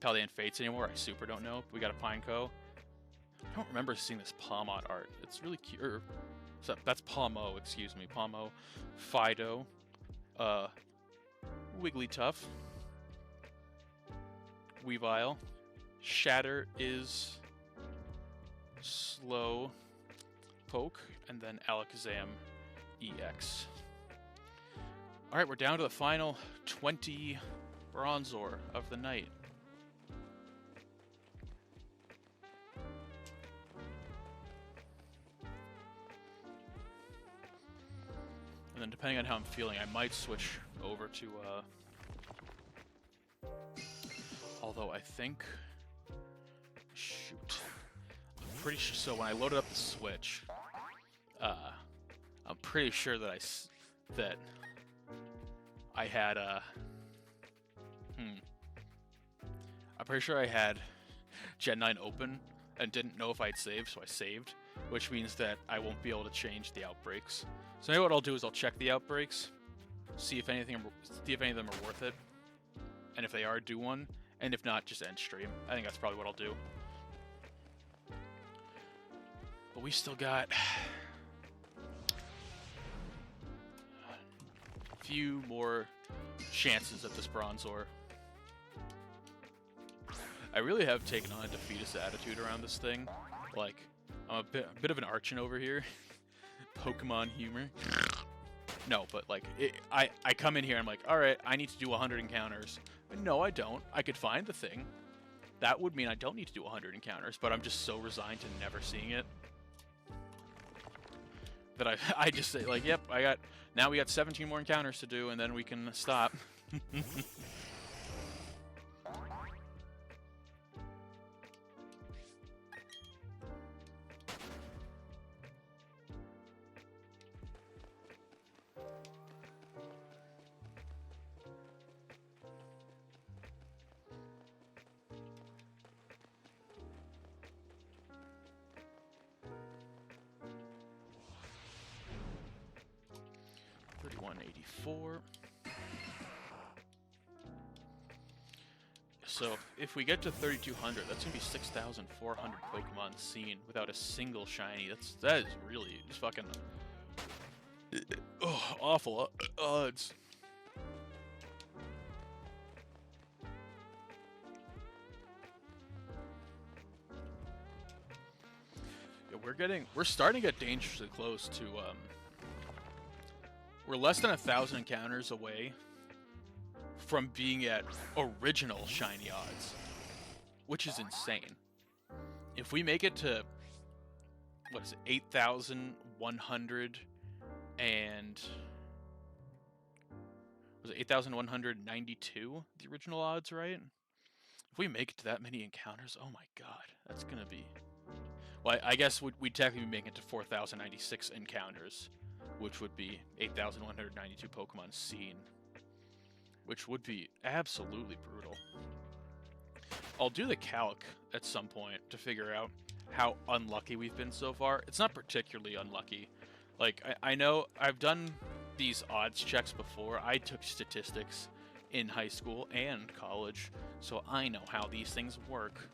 Paldean Fates anymore. I super don't know. We got a Pineco. I don't remember seeing this Palmot art. It's really cute. So that's Palmo, excuse me. Palmo, Fido, Wigglytuff, Weavile. Shatter is slow. Poke, and then Alakazam EX. Alright, we're down to the final 20 Bronzor of the night. And then depending on how I'm feeling, I might switch over to, although I think... Shoot. I'm pretty sure, so when I loaded up the Switch, I'm pretty sure that I had, I'm pretty sure I had Gen 9 open and didn't know if I'd saved, so I saved, which means that I won't be able to change the outbreaks. So maybe what I'll do is I'll check the outbreaks, see if any of them are worth it, and if they are, do one, and if not, just end stream. I think that's probably what I'll do. But we still got a few more chances at this Bronzor. I really have taken on a defeatist attitude around this thing. Like, I'm a bit of an Archon over here. Pokemon humor. No, but like, I come in here, I'm like, alright, I need to do 100 encounters. But no, I don't. I could find the thing. That would mean I don't need to do 100 encounters, but I'm just so resigned to never seeing it that I just say, like, yep, now we got 17 more encounters to do, and then we can stop. 3184. So if we get to 3200, that's gonna be 6,400 Pokemon seen without a single shiny. That is really just fucking awful odds. Yeah, we're starting to get dangerously close to we're less than 1,000 encounters away from being at original shiny odds, which is insane. If we make it to, what is it, 8,100 and... was it 8,192, the original odds, right? If we make it to that many encounters, oh my god, that's gonna be... Well, I guess we'd technically be making it to 4,096 encounters, which would be 8,192 Pokemon seen, which would be absolutely brutal. I'll do the calc at some point to figure out how unlucky we've been so far. It's not particularly unlucky. Like, I know I've done these odds checks before. I took statistics in high school and college, so I know how these things work.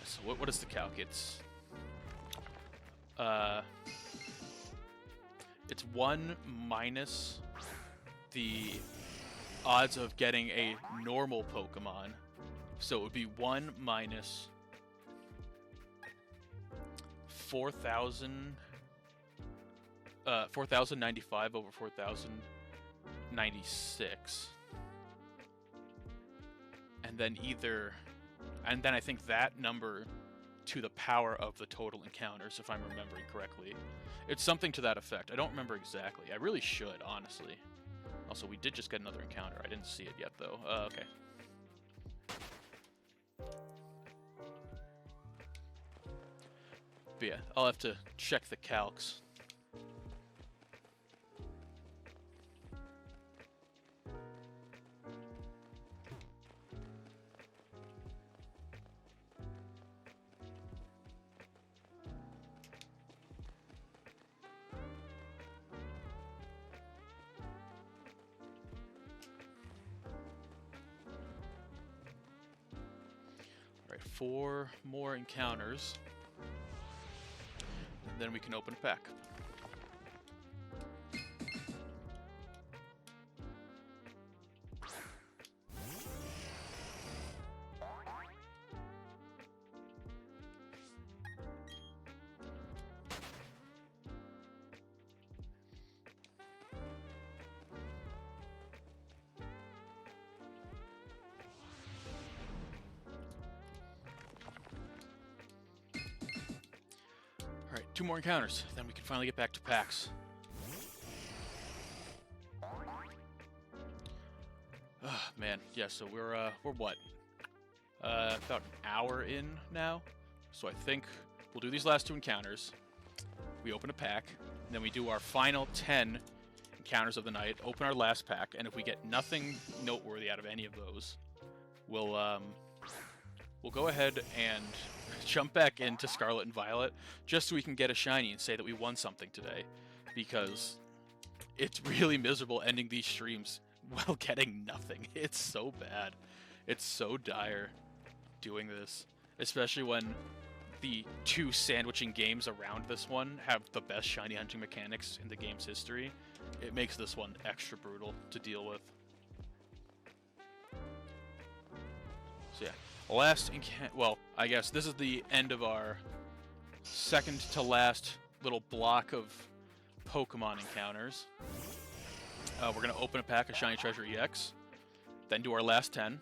So what is the calc? It's 1 minus the odds of getting a normal Pokemon. So it would be 1 minus 4,095 over 4,096. And then I think that number to the power of the total encounters, if I'm remembering correctly. It's something to that effect. I don't remember exactly. I really should, honestly. Also, we did just get another encounter. I didn't see it yet, though. Okay. But yeah, I'll have to check the calcs. Alright, 4 more encounters. And then we can open a pack. 2 more encounters, then we can finally get back to packs. Man, yeah, so we're what? About an hour in now. So I think we'll do these last 2 encounters. We open a pack, and then we do our final 10 encounters of the night, open our last pack, and if we get nothing noteworthy out of any of those, we'll go ahead and jump back into Scarlet and Violet just so we can get a shiny and say that we won something today, because it's really miserable ending these streams while getting nothing. It's so bad. It's so dire doing this, especially when the 2 sandwiching games around this one have the best shiny hunting mechanics in the game's history. It makes this one extra brutal to deal with. So yeah, well, I guess this is the end of our second to last little block of Pokemon encounters. We're going to open a pack of Shiny Treasure EX, then do our last 10,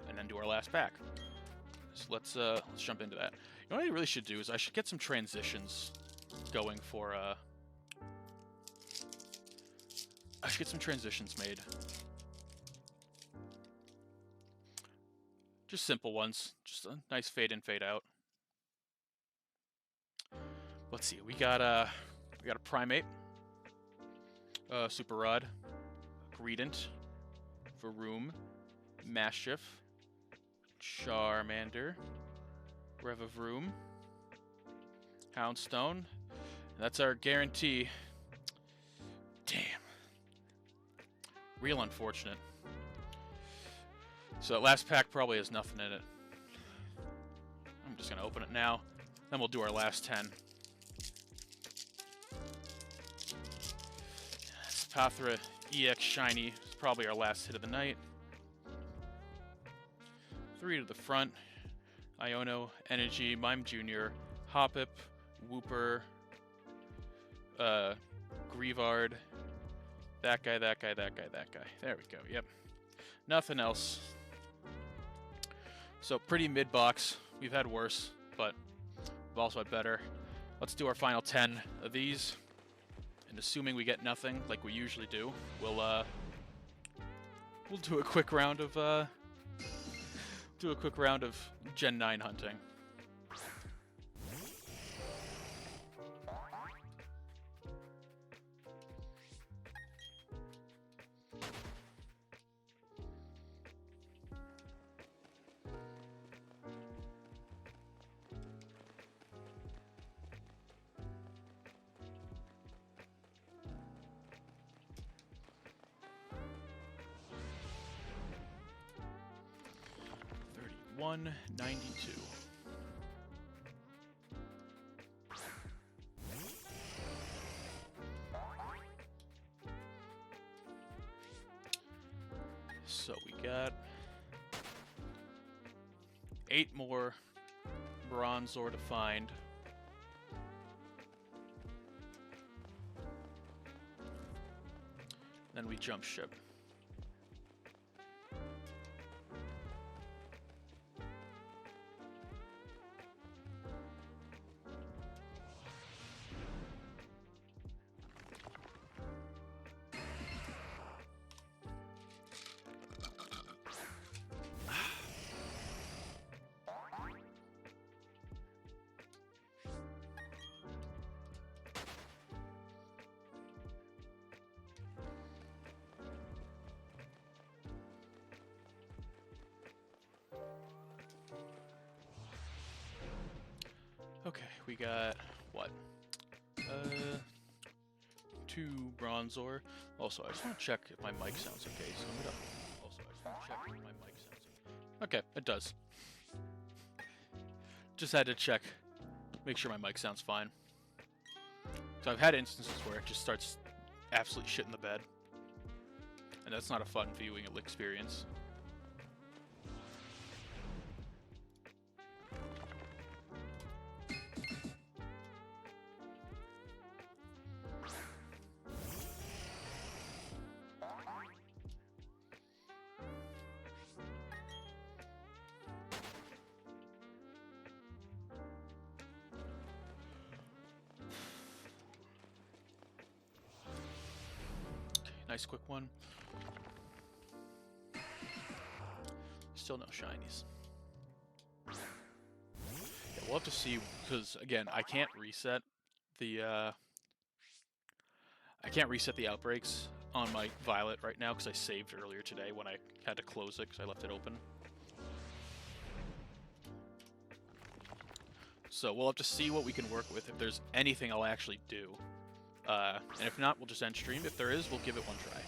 and then do our last pack. So let's jump into that. You know what I really should do is I should get some transitions going for, I should get some transitions made. Just simple ones. Just a nice fade in, fade out. Let's see. We got a Primate, Super Rod, Greedent, Varoom, Maschiff, Charmander, Revavroom, Houndstone. And that's our guarantee. Damn. Real unfortunate. So that last pack probably has nothing in it. I'm just going to open it now. Then we'll do our last 10. Pathra EX Shiny is probably our last hit of the night. 3 to the front. Iono, Energy, Mime Jr., Hoppip, Wooper, Grievard, that guy, that guy, that guy, that guy. There we go, yep. Nothing else. So pretty mid-box. We've had worse, but we've also had better. Let's do our final 10 of these. And assuming we get nothing, like we usually do, we'll do a quick round of Gen 9 hunting. $192. So we got 8 more Bronzor to find. Then we jump ship. Okay, we got, what? 2 Bronzor. Also, I just want to check if my mic sounds okay, so I'm gonna... Also, I just want to check if my mic sounds okay. Okay, it does. Just had to check, make sure my mic sounds fine. So I've had instances where it just starts absolutely shit in the bed. And that's not a fun viewing experience. nice quick one. Still no shinies. Yeah, we'll have to see, because again, I can't reset the outbreaks on my Violet right now because I saved earlier today when I had to close it because I left it open. So we'll have to see what we can work with, if there's anything I'll actually do. And if not, we'll just end stream. If there is, we'll give it one try.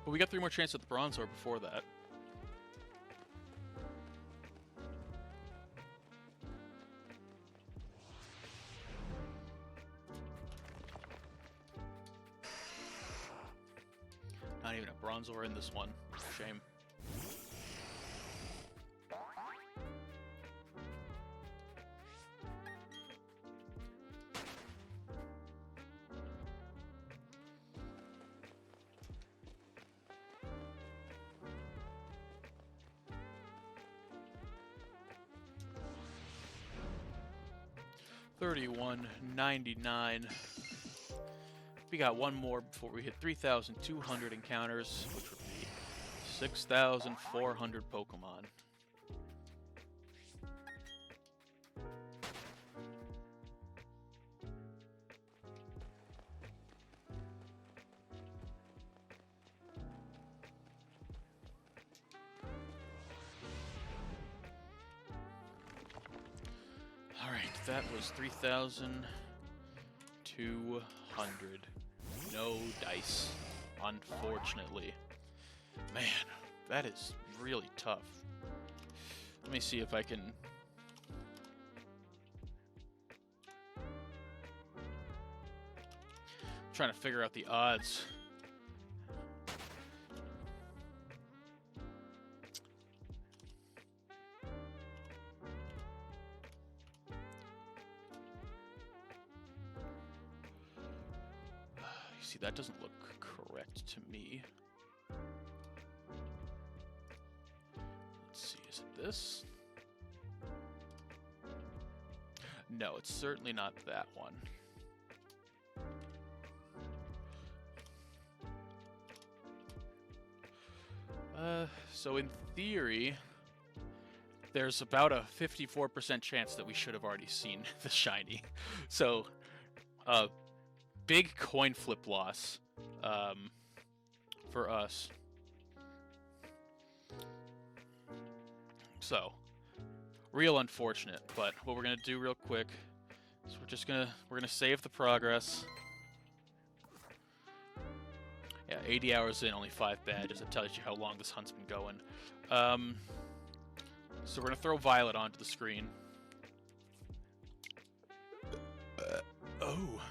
But we got 3 more chances at the Bronzor before that. Not even a Bronzor in this one. Shame. $31.99. We got one more before we hit 3,200 encounters, which would be 6,400 Pokemon. Alright, that was 3,200. No dice, unfortunately. Man, that is really tough. Let me see if I can... I'm trying to figure out the odds. See, that doesn't look correct to me. Let's see, is it this? No, it's certainly not that one. So in theory, there's about a 54% chance that we should have already seen the shiny. So, big coin flip loss for us. So, real unfortunate, but what we're gonna do real quick is we're gonna save the progress. Yeah, 80 hours in, only 5 badges. That tells you how long this hunt's been going. So we're gonna throw Violet onto the screen. Oh.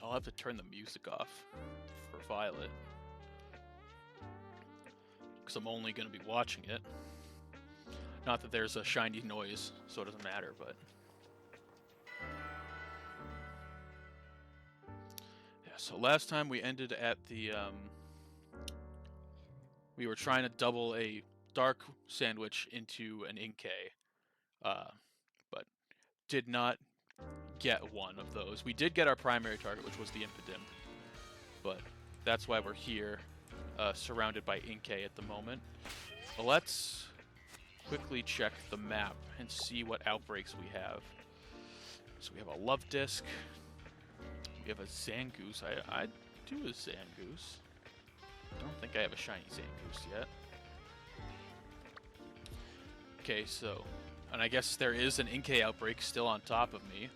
I'll have to turn the music off for Violet, because I'm only going to be watching it. Not that there's a shiny noise, so it doesn't matter, but... Yeah, so last time we ended at the... we were trying to double a dark sandwich into an Inkay, but did not get one of those. We did get our primary target, which was the Impidimp, but that's why we're here, surrounded by Inkay at the moment. But let's quickly check the map and see what outbreaks we have. So we have a Love Disc, we have a Zangoose. I do a Zangoose. I don't think I have a shiny Zangoose yet. Okay, so, and I guess there is an Inkay outbreak still on top of me.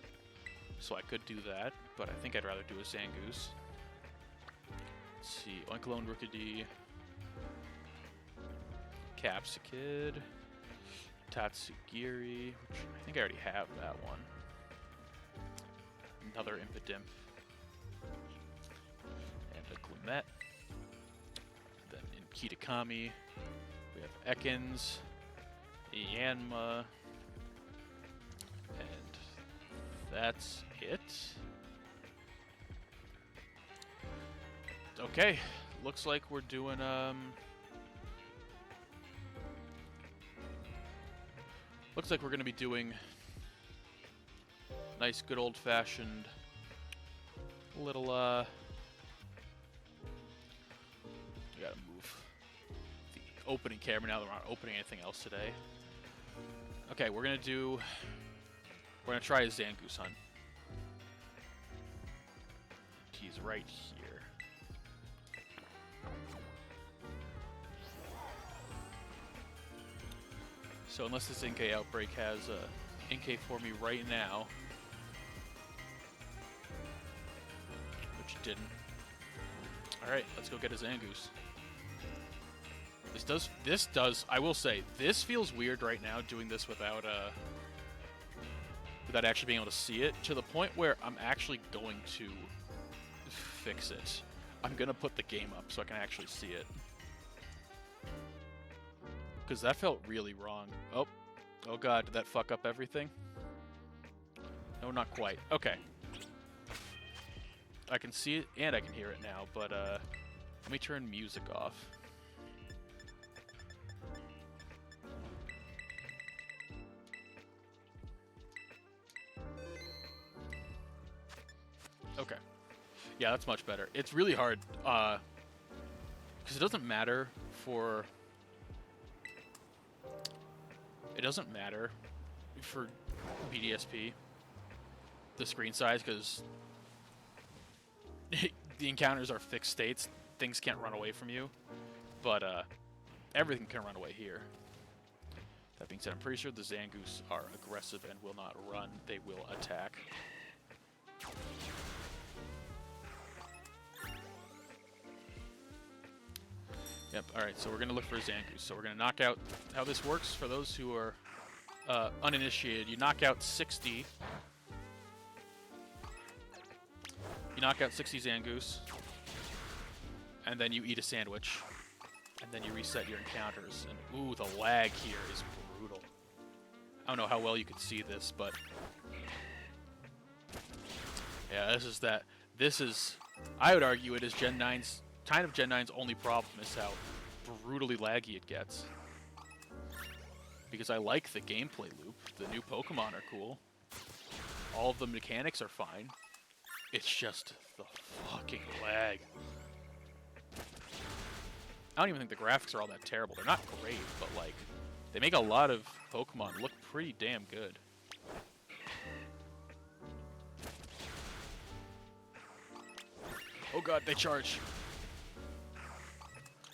So I could do that, but I think I'd rather do a Zangoose. Let's see, Oinkologne, Rookidee, Capsicid, Tatsugiri, which I think I already have that one. Another Impidimp. And a Gloomet. Then in Kitakami, we have Ekans, Yanma, That's it. Okay, looks like we're doing looks like we're gonna be doing nice, good old-fashioned little we gotta move the opening camera now that we're not opening anything else today. Okay, we're gonna try a Zangoose hunt. He's right here. So unless this Inkay outbreak has Inkay for me right now, which it didn't. Alright, let's go get a Zangoose. This does, I will say, this feels weird right now doing this without actually being able to see it, to the point where I'm actually going to fix it. I'm gonna put the game up so I can actually see it. Because that felt really wrong. Oh god, did that fuck up everything? No, not quite. Okay. I can see it and I can hear it now, but let me turn music off. Okay. Yeah, that's much better. It's really hard, because it doesn't matter for... It doesn't matter for BDSP, the screen size, because the encounters are fixed states. Things can't run away from you, but everything can run away here. That being said, I'm pretty sure the Zangoose are aggressive and will not run. They will attack. Yep, alright, so we're going to look for a Zangoose. So we're going to knock out... How this works, for those who are uninitiated, you knock out 60... You knock out 60 Zangoose, and then you eat a sandwich, and then you reset your encounters. And ooh, the lag here is brutal. I don't know how well you can see this, but... Yeah, this is that... This is... I would argue it is Gen 9's... Kind of Gen 9's only problem is how brutally laggy it gets. Because I like the gameplay loop. The new Pokemon are cool. All of the mechanics are fine. It's just the fucking lag. I don't even think the graphics are all that terrible. They're not great, but like, they make a lot of Pokemon look pretty damn good. Oh god, they charge.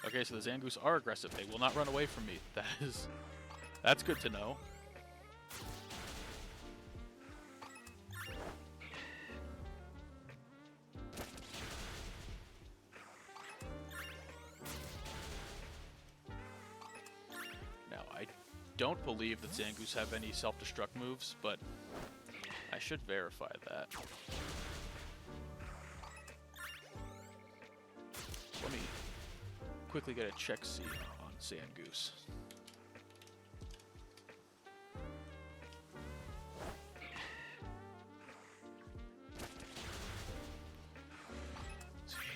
Okay, so the Zangoose are aggressive. They will not run away from me. That's good to know. Now, I don't believe that Zangoose have any self-destruct moves, but I should verify that. Let me quickly get a check-see on Zangoose.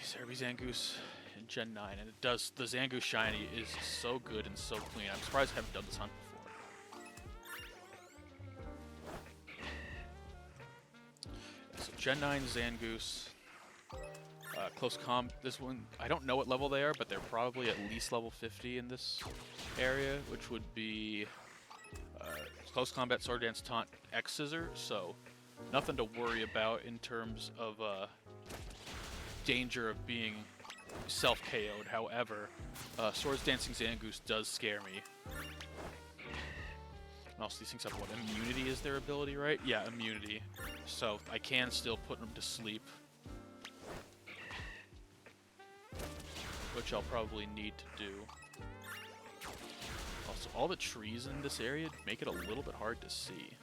Serbi Zangoose in Gen 9, and it does, the Zangoose Shiny is so good and so clean. I'm surprised I haven't done this hunt before. So Gen 9 Zangoose. Close this one, I don't know what level they are, but they're probably at least level 50 in this area, which would be close combat, sword dance, taunt, X scissor, so nothing to worry about in terms of danger of being self-KO'd. However, Swords Dancing Zangoose does scare me. And also these things have what, immunity is their ability, right? Yeah, immunity. So I can still put them to sleep, which I'll probably need to do. Also, all the trees in this area make it a little bit hard to see.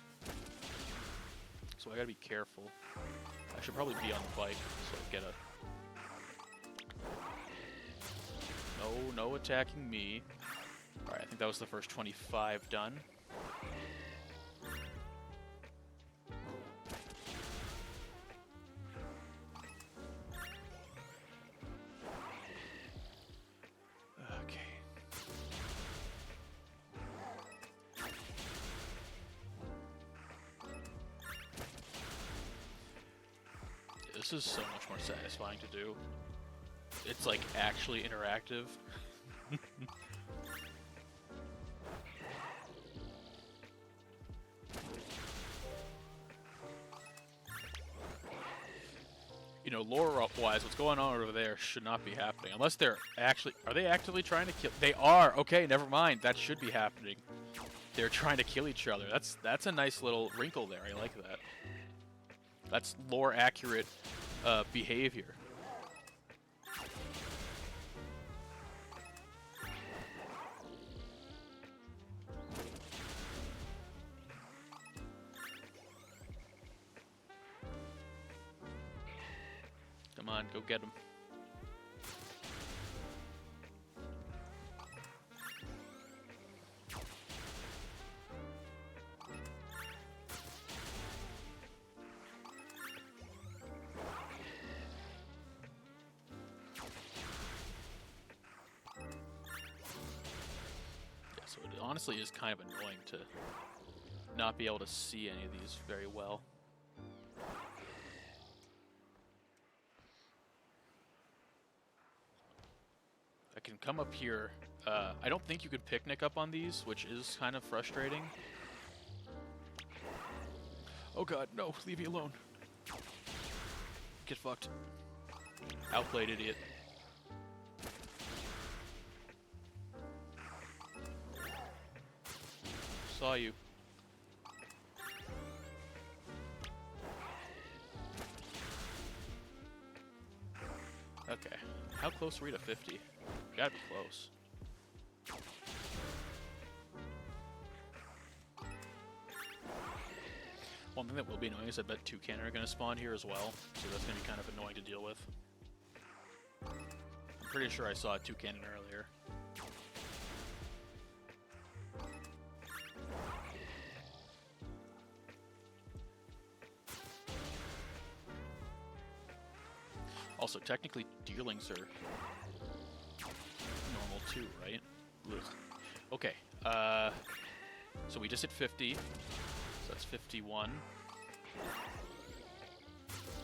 So I gotta be careful. I should probably be on the bike so I get a... No attacking me. Alright, I think that was the first 25 done. This is so much more satisfying to do. It's like actually interactive. You know, lore-wise, what's going on over there should not be happening. Unless they're actually... Are they actively trying to kill... They are! Okay, never mind. That should be happening. They're trying to kill each other. That's a nice little wrinkle there. I like that. That's lore-accurate behavior. Come on, go get him. Yeah, so it honestly is kind of annoying to not be able to see any of these very well. I can come up here. I don't think you could picnic up on these, which is kind of frustrating. Oh god, no, leave me alone. Get fucked. Outplayed, idiot. Saw you. Okay. How close are we to 50? Gotta be close. One thing that will be annoying is I bet toucan are going to spawn here as well, so that's going to be kind of annoying to deal with. I'm pretty sure I saw a toucan earlier. Also, technically, deerlings are normal too, right? Ugh. Okay, so we just hit 50, so that's 51,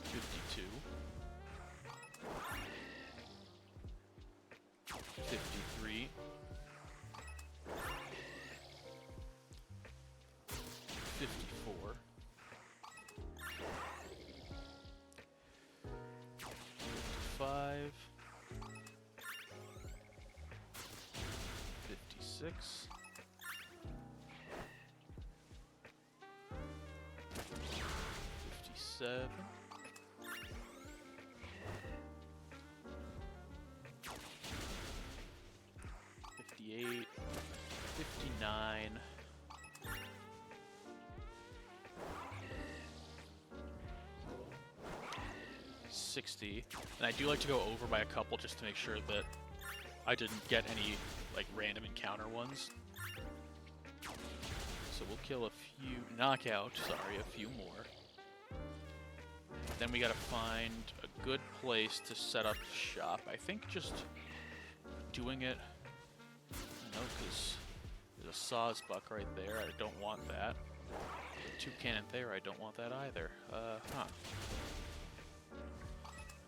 52, 53, 54, 55, 56, 57, 58, 59, 60, and I do like to go over by a couple just to make sure that I didn't get any like random encounter ones. So we'll kill a few, knockout, sorry, a few more. Then we gotta find a good place to set up shop. I think just doing it, you know, because there's a sawsbuck right there. I don't want that. The toucan there, I don't want that either. Huh. I'm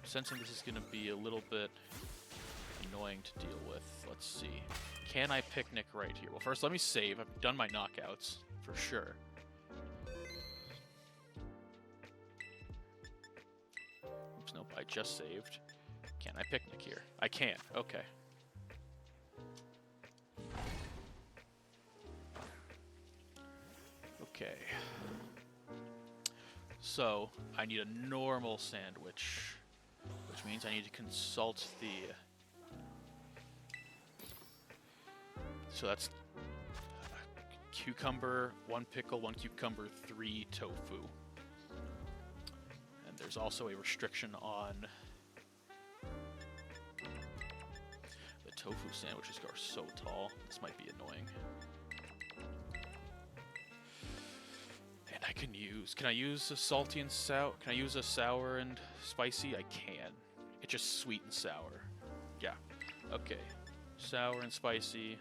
sensing this is gonna be a little bit annoying to deal with. Let's see. Can I picnic right here? Well, first let me save. I've done my knockouts, for sure. Oops, nope, I just saved. Can I picnic here? I can, okay. Okay. So, I need a normal sandwich, which means I need to consult the... So that's cucumber, 1 pickle, 1 cucumber, 3 tofu. And there's also a restriction on the tofu sandwiches are so tall. This might be annoying. And I can I use a salty and sour? Can I use a sour and spicy? I can. It's just sweet and sour. Yeah. Okay. Sour and spicy.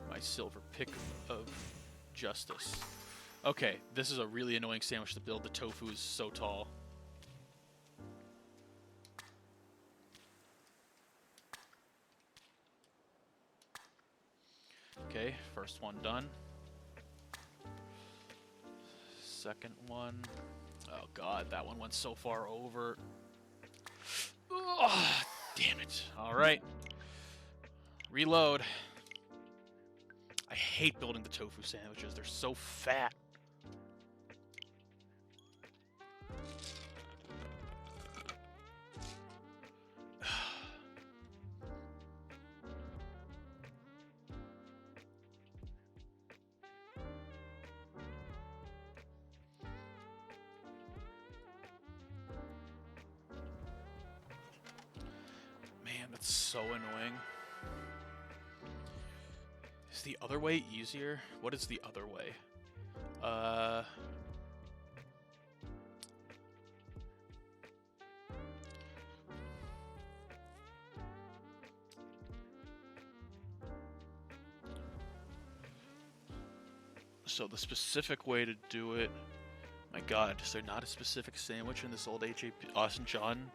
My silver pick of justice. Okay, this is a really annoying sandwich to build. The tofu is so tall. Okay, first one done. Second one. Oh god, that one went so far over. Oh, damn it. Alright. Reload. I hate building the tofu sandwiches. They're so fat. Man, that's so annoying. Is the other way easier? What is the other way? So the specific way to do it... My god, is there not a specific sandwich in this old HAP Austin John?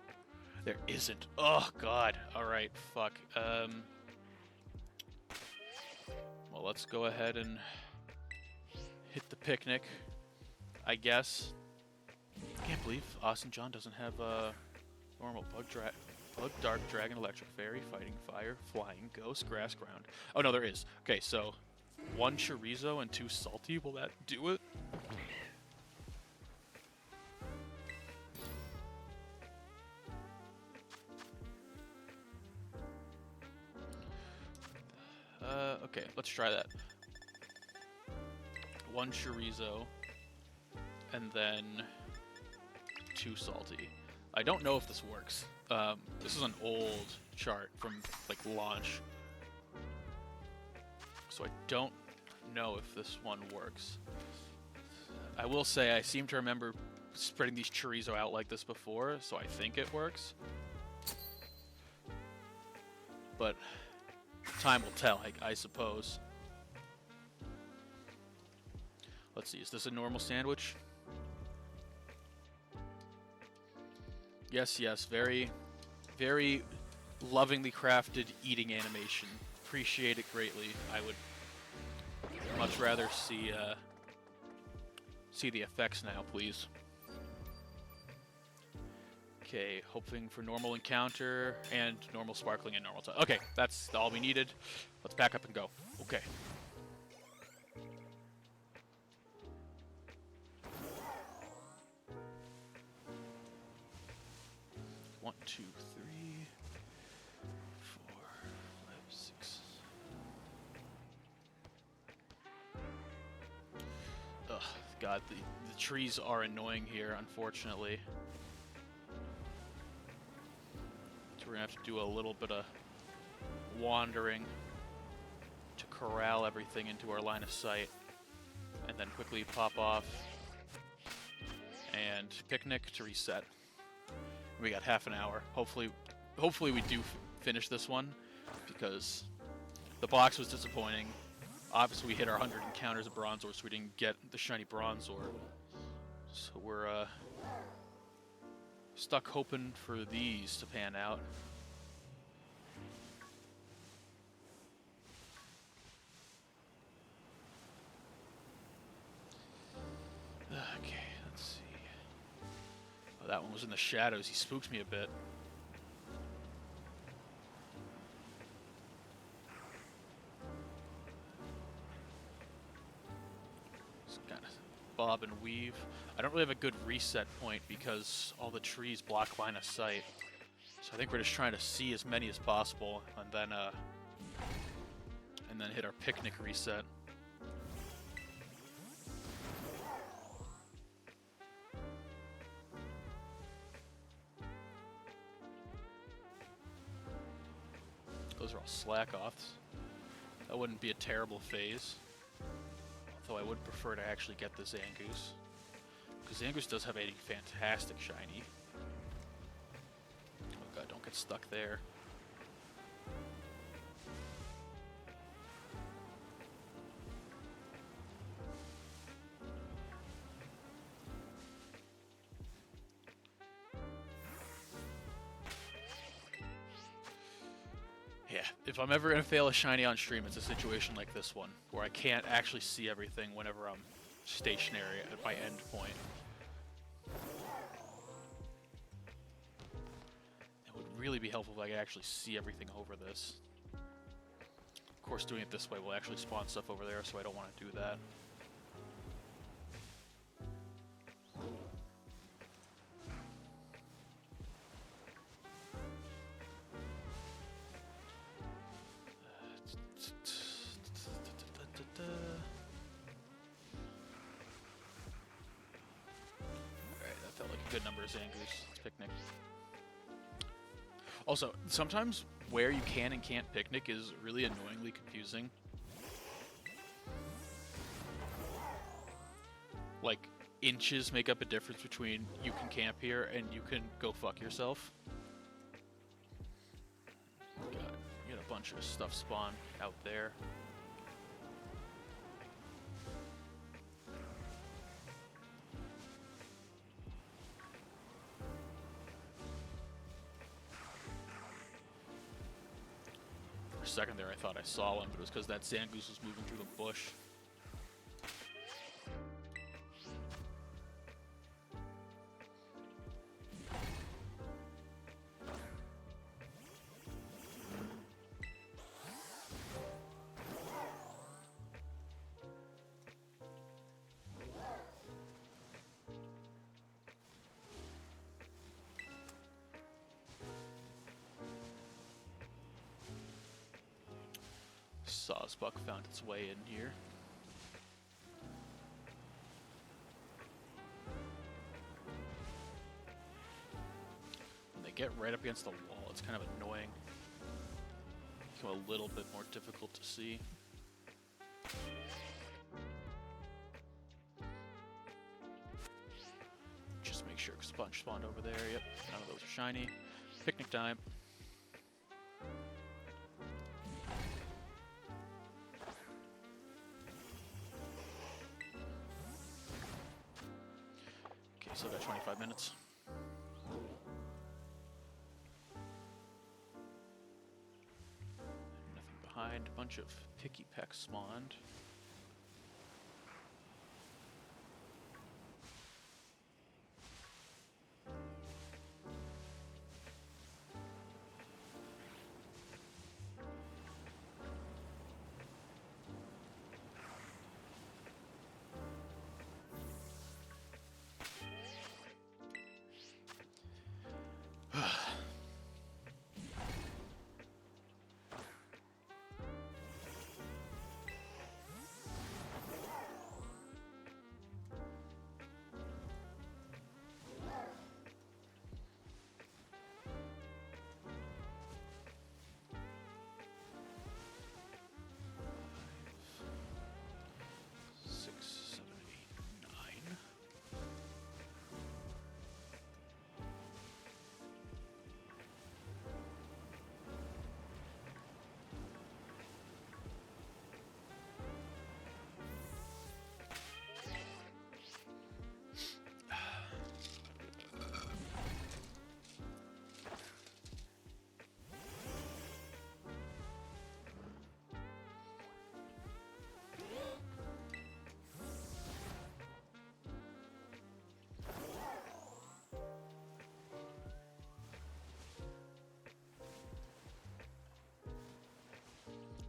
There isn't. Oh god. Alright, fuck. Well, let's go ahead and hit the picnic, I guess. I can't believe Austin John doesn't have normal bug, dark, dragon, electric, fairy, fighting, fire, flying, ghost, grass, ground. Oh no, there is. Okay, so 1 chorizo and 2 salty. Will that do it? Okay, let's try that. 1 chorizo, and then 2 salty. I don't know if this works. This is an old chart from, like, launch. So I don't know if this one works. I will say I seem to remember spreading these chorizo out like this before, so I think it works. But time will tell, I suppose. Let's see, is this a normal sandwich? Yes, yes, very, very lovingly crafted eating animation. Appreciate it greatly. I would much rather see the effects now, please. Okay, hoping for normal encounter and normal sparkling and normal time. Okay, that's all we needed. Let's back up and go. Okay. One, two, three, 4, 5, 6. Ugh, God, the trees are annoying here, unfortunately. We're gonna have to do a little bit of wandering to corral everything into our line of sight, and then quickly pop off and picnic to reset. We got half an hour. Hopefully we do finish this one, because the box was disappointing. Obviously, we hit our 100 encounters of Bronzor, so we didn't get the shiny Bronzor. So we're stuck hoping for these to pan out. Okay, let's see. Oh, that one was in the shadows. He spooked me a bit. Just kind of bob and weave. I don't really have a good reset point because all the trees block line of sight. So I think we're just trying to see as many as possible, and then hit our picnic reset. Those are all slack-offs. That wouldn't be a terrible phase. Although I would prefer to actually get the Zangoose. Because Zangoose does have a fantastic shiny. Oh god, don't get stuck there. Yeah, If I'm ever gonna fail a shiny on stream, it's a situation like this one, where I can't actually see everything whenever I'm stationary at my end point. It would really be helpful if I could actually see everything over this. Of course, doing it this way will actually spawn stuff over there, so I don't want to do that. Alright, that felt like a good number of Zangoose. Let's picnic. Also, sometimes where you can and can't picnic is really annoyingly confusing. Like, inches make up a difference between you can camp here and you can go fuck yourself. Got a bunch of stuff spawn out there. For a second there I thought I saw one, but it was because that Zangoose was moving through the bush. Sawsbuck found its way in here. When they get right up against the wall, it's kind of annoying. Become a little bit more difficult to see. Just make sure Sponge spawned over there. Yep, none of those are shiny. Picnic time. Still got 25 minutes. Nothing behind. A bunch of picky pecks spawned.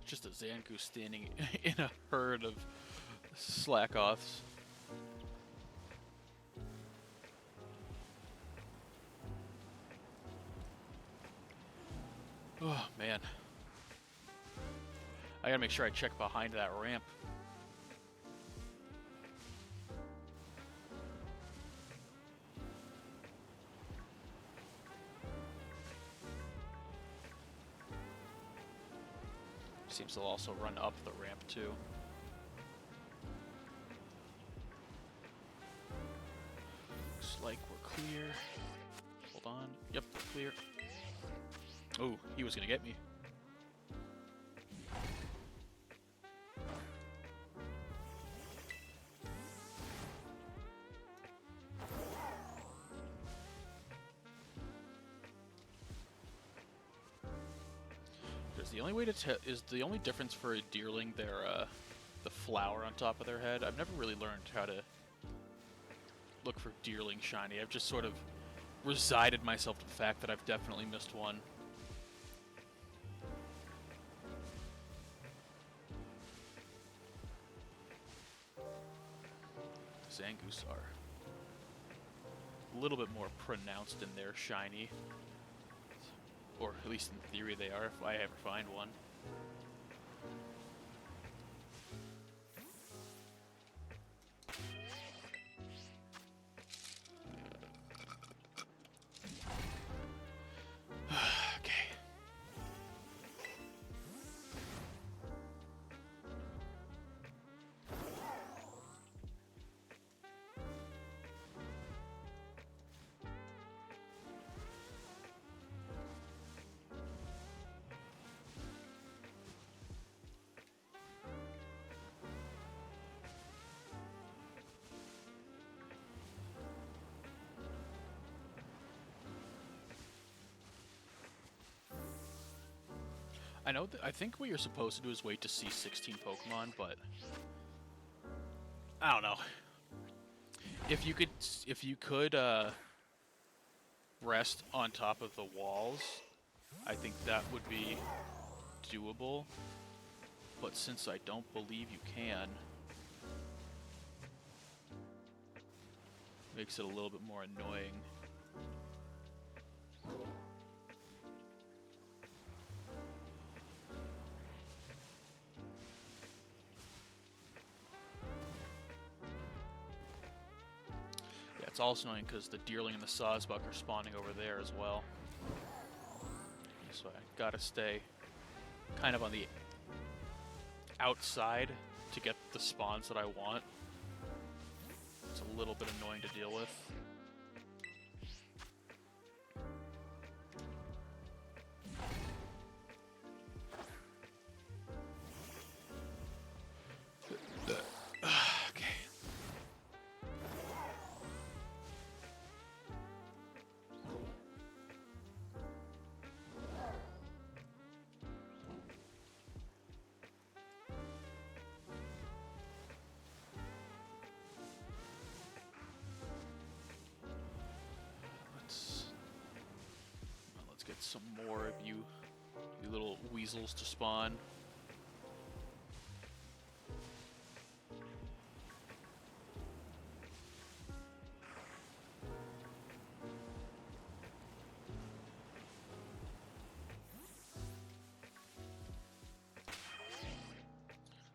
Just a Zangoose standing in a herd of slack-offs. Oh, man. I gotta make sure I check behind that ramp. Seems to also run up the ramp too. Looks like we're clear. Hold on. Yep, we're clear. Oh, he was gonna get me. the only way to is the only difference for a deerling the flower on top of their head. I've never really learned how to look for deerling shiny. I've just sort of resided myself to the fact that I've definitely missed one. Zangoose are a little bit more pronounced in their shiny. Or at least in theory they are, if I ever find one. Okay. I think what you're supposed to do is wait to see 16 Pokemon, but I don't know. If you could rest on top of the walls, I think that would be doable. But since I don't believe you can, makes it a little bit more annoying. It's also annoying because the Deerling and the Sawsbuck are spawning over there as well. So I gotta stay kind of on the outside to get the spawns that I want. It's a little bit annoying to deal with. Get some more of you little weasels to spawn.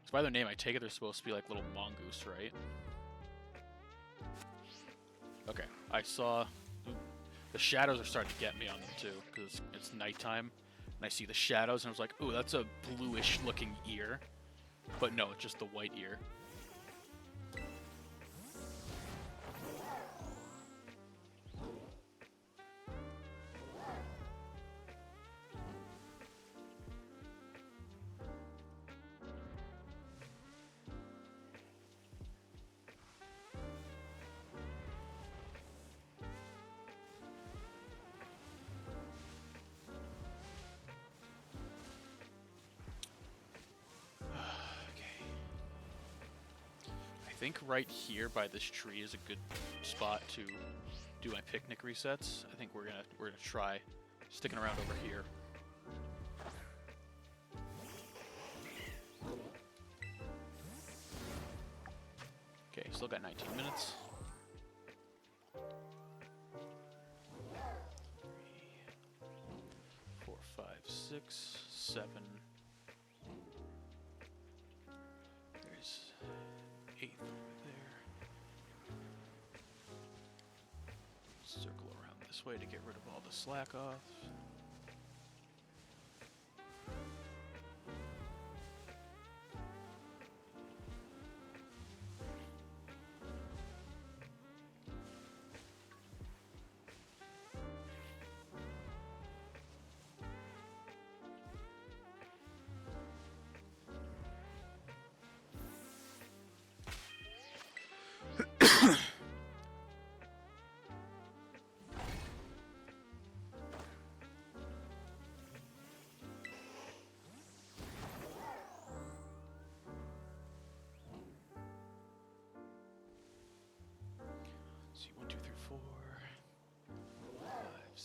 So by their name, I take it they're supposed to be like little mongoose, right? Okay, I saw... The shadows are starting to get me on them too, because it's nighttime, and I see the shadows, and I was like, ooh, that's a bluish-looking ear. But no, it's just the white ear. I think right here by this tree is a good spot to do my picnic resets. I think we're gonna try sticking around over here. Okay, still got 19 minutes. 3, 4, 5, 6, 7. There's 8 over there. Circle around this way to get rid of all the slack off.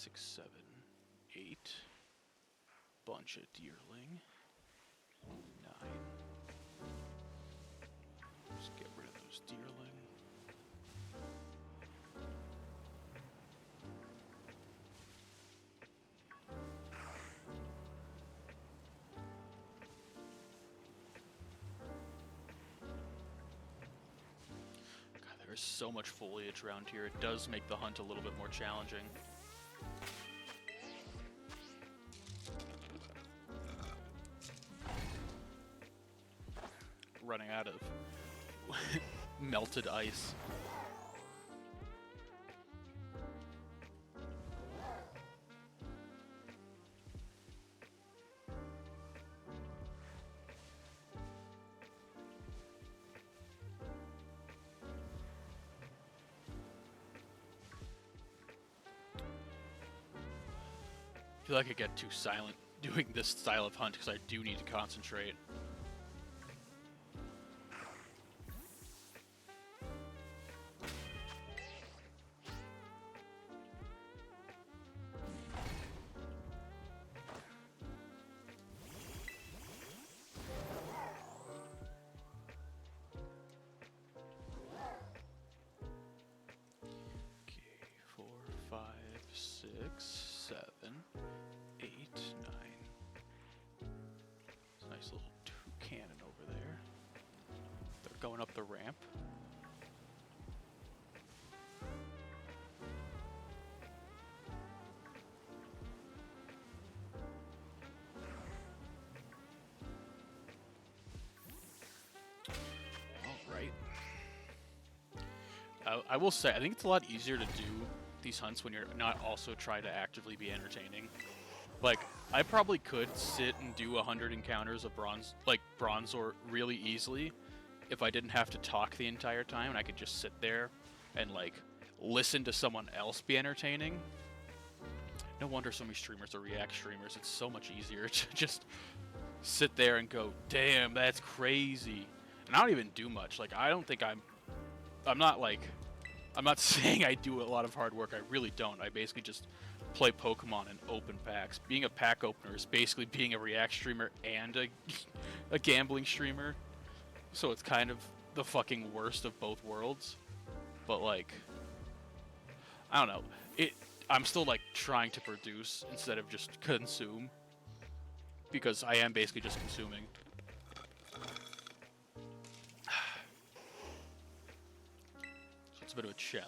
6, 7, 8. Bunch of deerling. 9. Just get rid of those deerling. God, there is so much foliage around here. It does make the hunt a little bit more challenging. Running out of melted ice. I feel like I get too silent doing this style of hunt because I do need to concentrate. Okay, 4, 5, 6, 7, 8, 9. There's a nice little toucan over there. They're going up the ramp. Alright. I will say, I think it's a lot easier to do these hunts when you're not also trying to actively be entertaining. Like, I probably could sit and do 100 encounters of Bronzor really easily if I didn't have to talk the entire time and I could just sit there and, like, listen to someone else be entertaining. No wonder so many streamers are React streamers. It's so much easier to just sit there and go, damn, that's crazy. And I don't even do much. Like, I don't think I'm not saying I do a lot of hard work. I really don't. I basically just play Pokemon and open packs. Being a pack opener is basically being a React streamer and a gambling streamer. So it's kind of the fucking worst of both worlds. But, like, I don't know. I'm still, like, trying to produce instead of just consume. Because I am basically just consuming. So it's a bit of a challenge.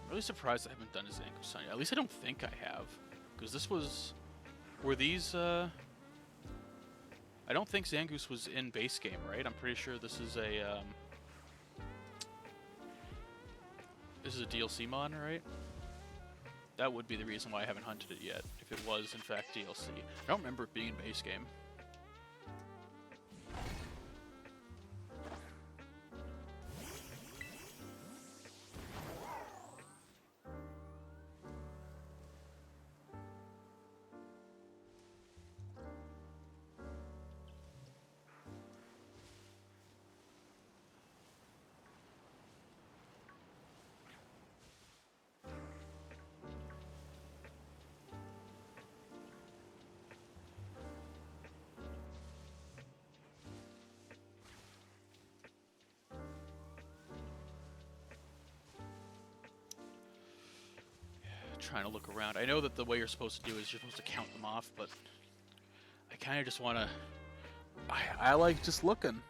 I'm really surprised I haven't done a Zangoose hunt yet. At least I don't think I have. Because this was... Were these, I don't think Zangoose was in base game, right? I'm pretty sure this is a, This is a DLC mod, right? That would be the reason why I haven't hunted it yet, if it was, in fact, DLC. I don't remember it being in base game. Trying to look around. I know that the way you're supposed to do is you're supposed to count them off, but I kind of just want to... I like just looking.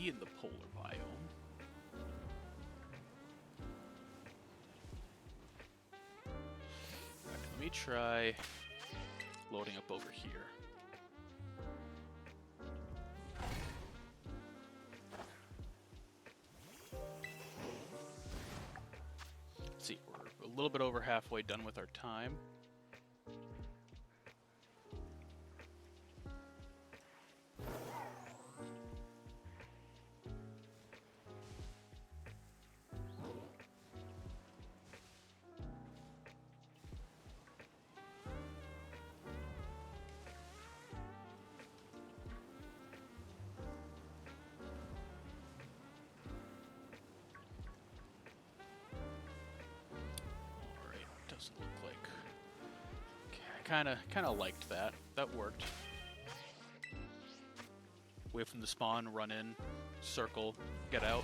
In the polar biome. Let me me try loading up over here. Let's see, we're a little bit over halfway done with our time. Doesn't look like. Okay, I kind of liked that. That worked. Wait from the spawn, run in, circle, get out.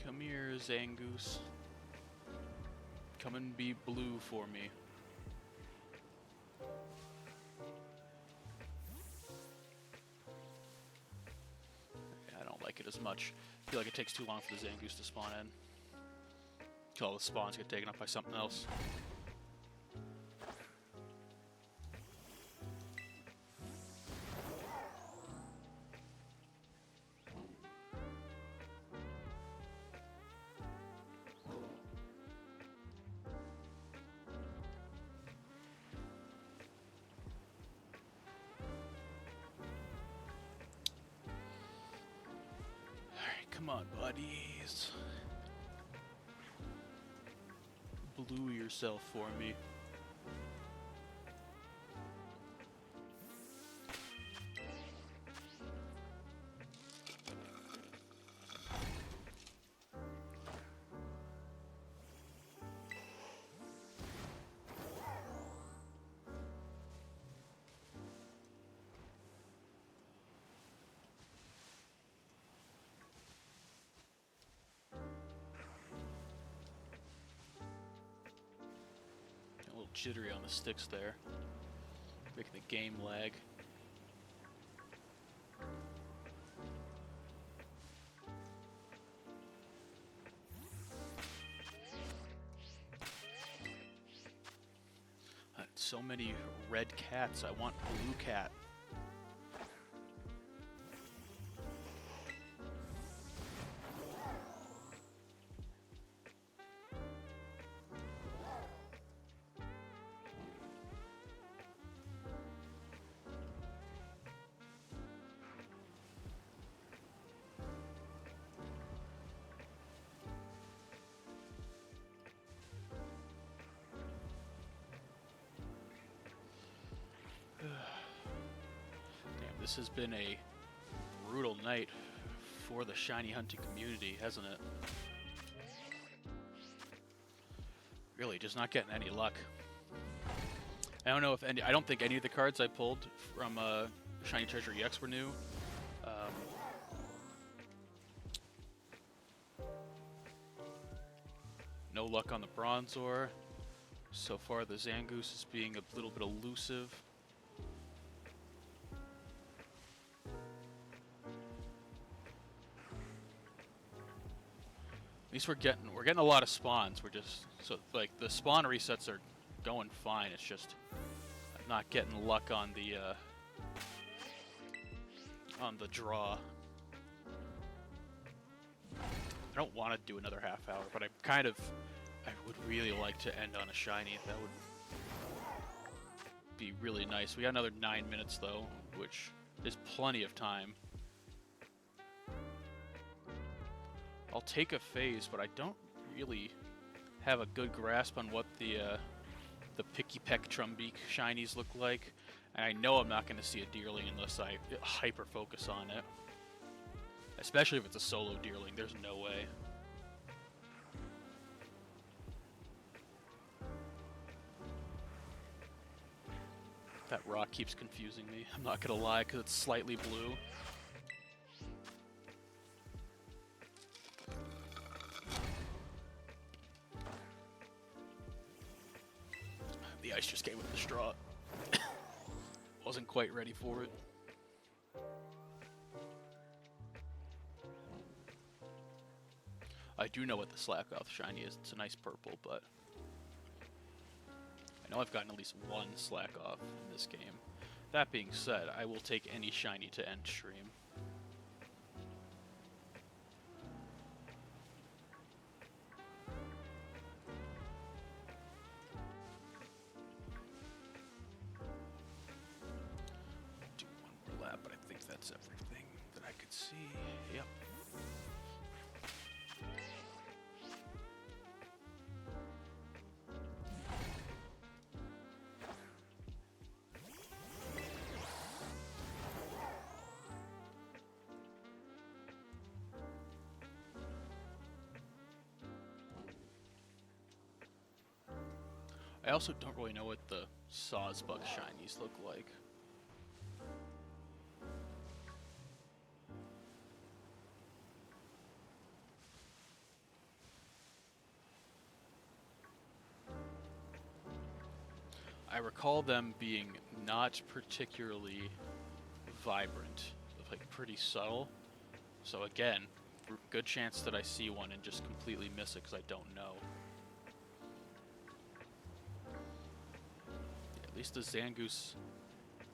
Come here, Zangoose. Come and be blue for me. I don't like it as much. I feel like it takes too long for the Zangoose to spawn in. Till all the spawns get taken up by something else. Come on, buddies. Blue yourself for me. A little jittery on the sticks there, making the game lag. So many red cats. I want blue cat. Damn, this has been a brutal night for the shiny hunting community, hasn't it? Really, just not getting any luck. I don't know if any. I don't think any of the cards I pulled from Shiny Treasure EX were new. No luck on the Bronzor. So far, the Zangoose is being a little bit elusive. At least we're getting a lot of spawns. We're just like the spawn resets are going fine. It's just I'm not getting luck on the draw. I don't want to do another half hour, but I would really like to end on a shiny. That would be really nice. We got another 9 minutes though, which is plenty of time. I'll take a phase, but I don't really have a good grasp on what the Picky Peck Trumbeak shinies look like. And I know I'm not going to see a Deerling unless I hyper focus on it. Especially if it's a solo Deerling, there's no way. That rock keeps confusing me. I'm not gonna lie, because it's slightly blue. The ice just came with the straw. Wasn't quite ready for it. I do know what the Slackoth shiny is. It's a nice purple, but I know I've gotten at least one Slackoth in this game. That being said, I will take any shiny to end stream. Do one more lap, but I think that's everything that I could see. Yep. I also don't really know what the Sawsbuck shinies look like. I recall them being not particularly vibrant, like pretty subtle. So again, good chance that I see one and just completely miss it because I don't know. At least the Zangoose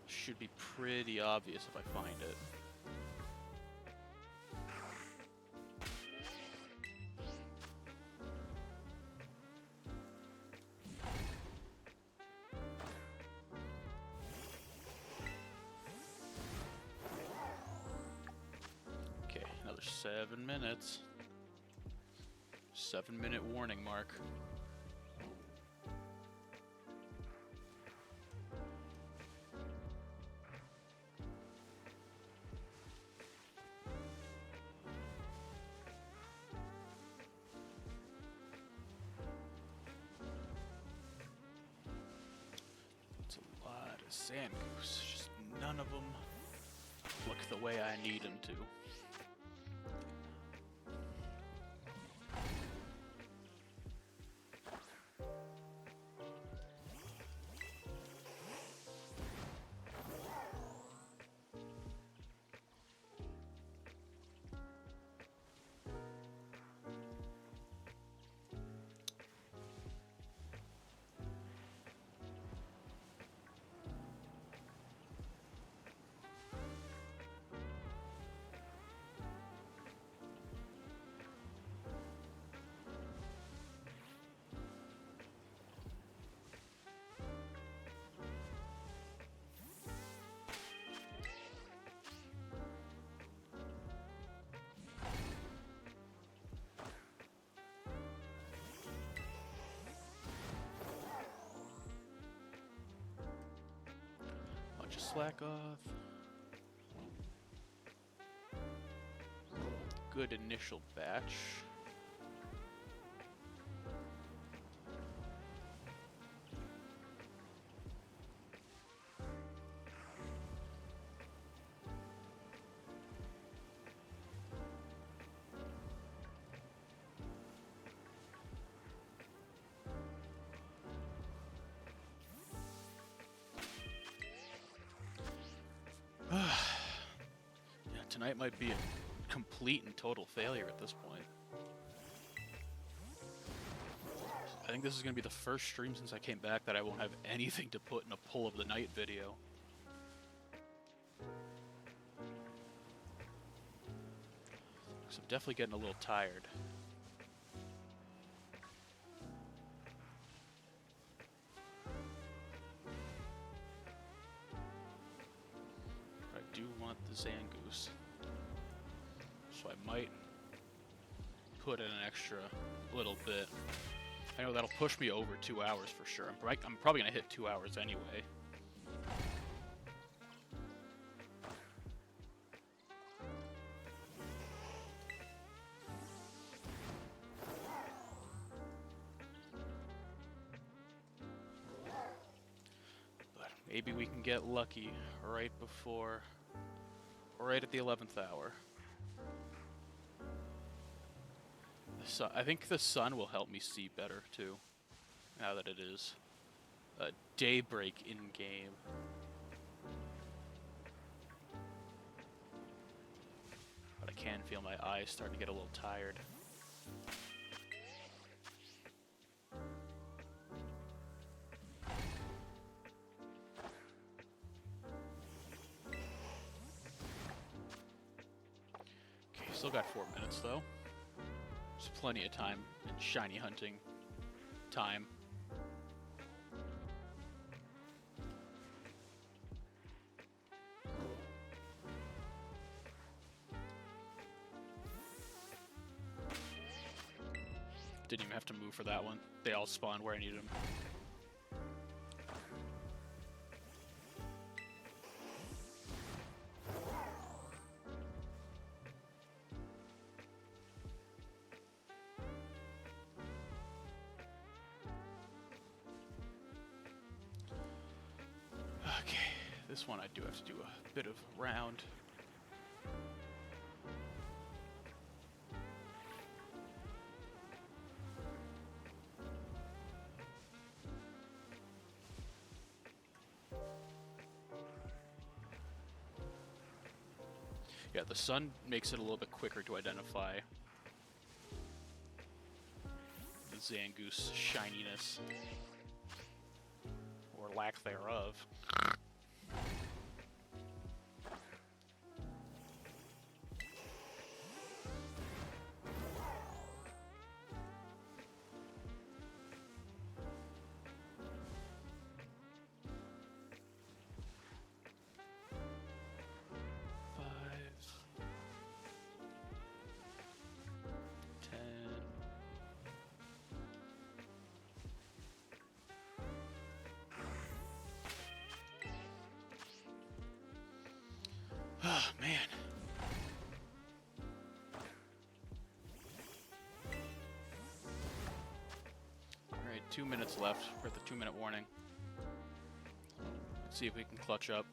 should be pretty obvious if I find it. Okay, another 7 minutes. 7-minute warning mark. Zangoose, just none of them look the way I need them to. Just slack off. Good initial batch. Yeah, tonight might be a complete and total failure at this point. I think this is going to be the first stream since I came back that I won't have anything to put in a pull of the night video. Because I'm definitely getting a little tired. But I do want the Zangoose. So I might put in an extra little bit. I know that'll push me over 2 hours for sure. I'm probably going to hit 2 hours anyway. But Maybe we can get lucky right before, right at the 11th hour. I think the sun will help me see better too, now that it is daybreak in game. But I can feel my eyes starting to get a little tired. Okay, still got 4 minutes though. There's plenty of time in shiny hunting time. Didn't even have to move for that one. They all spawned where I needed them. Okay, this one I do have to do a bit of round. Yeah, the sun makes it a little bit quicker to identify the Zangoose shininess, or lack thereof. Oh, man. Alright, 2 minutes left. We're at the 2-minute warning. Let's see if we can clutch up.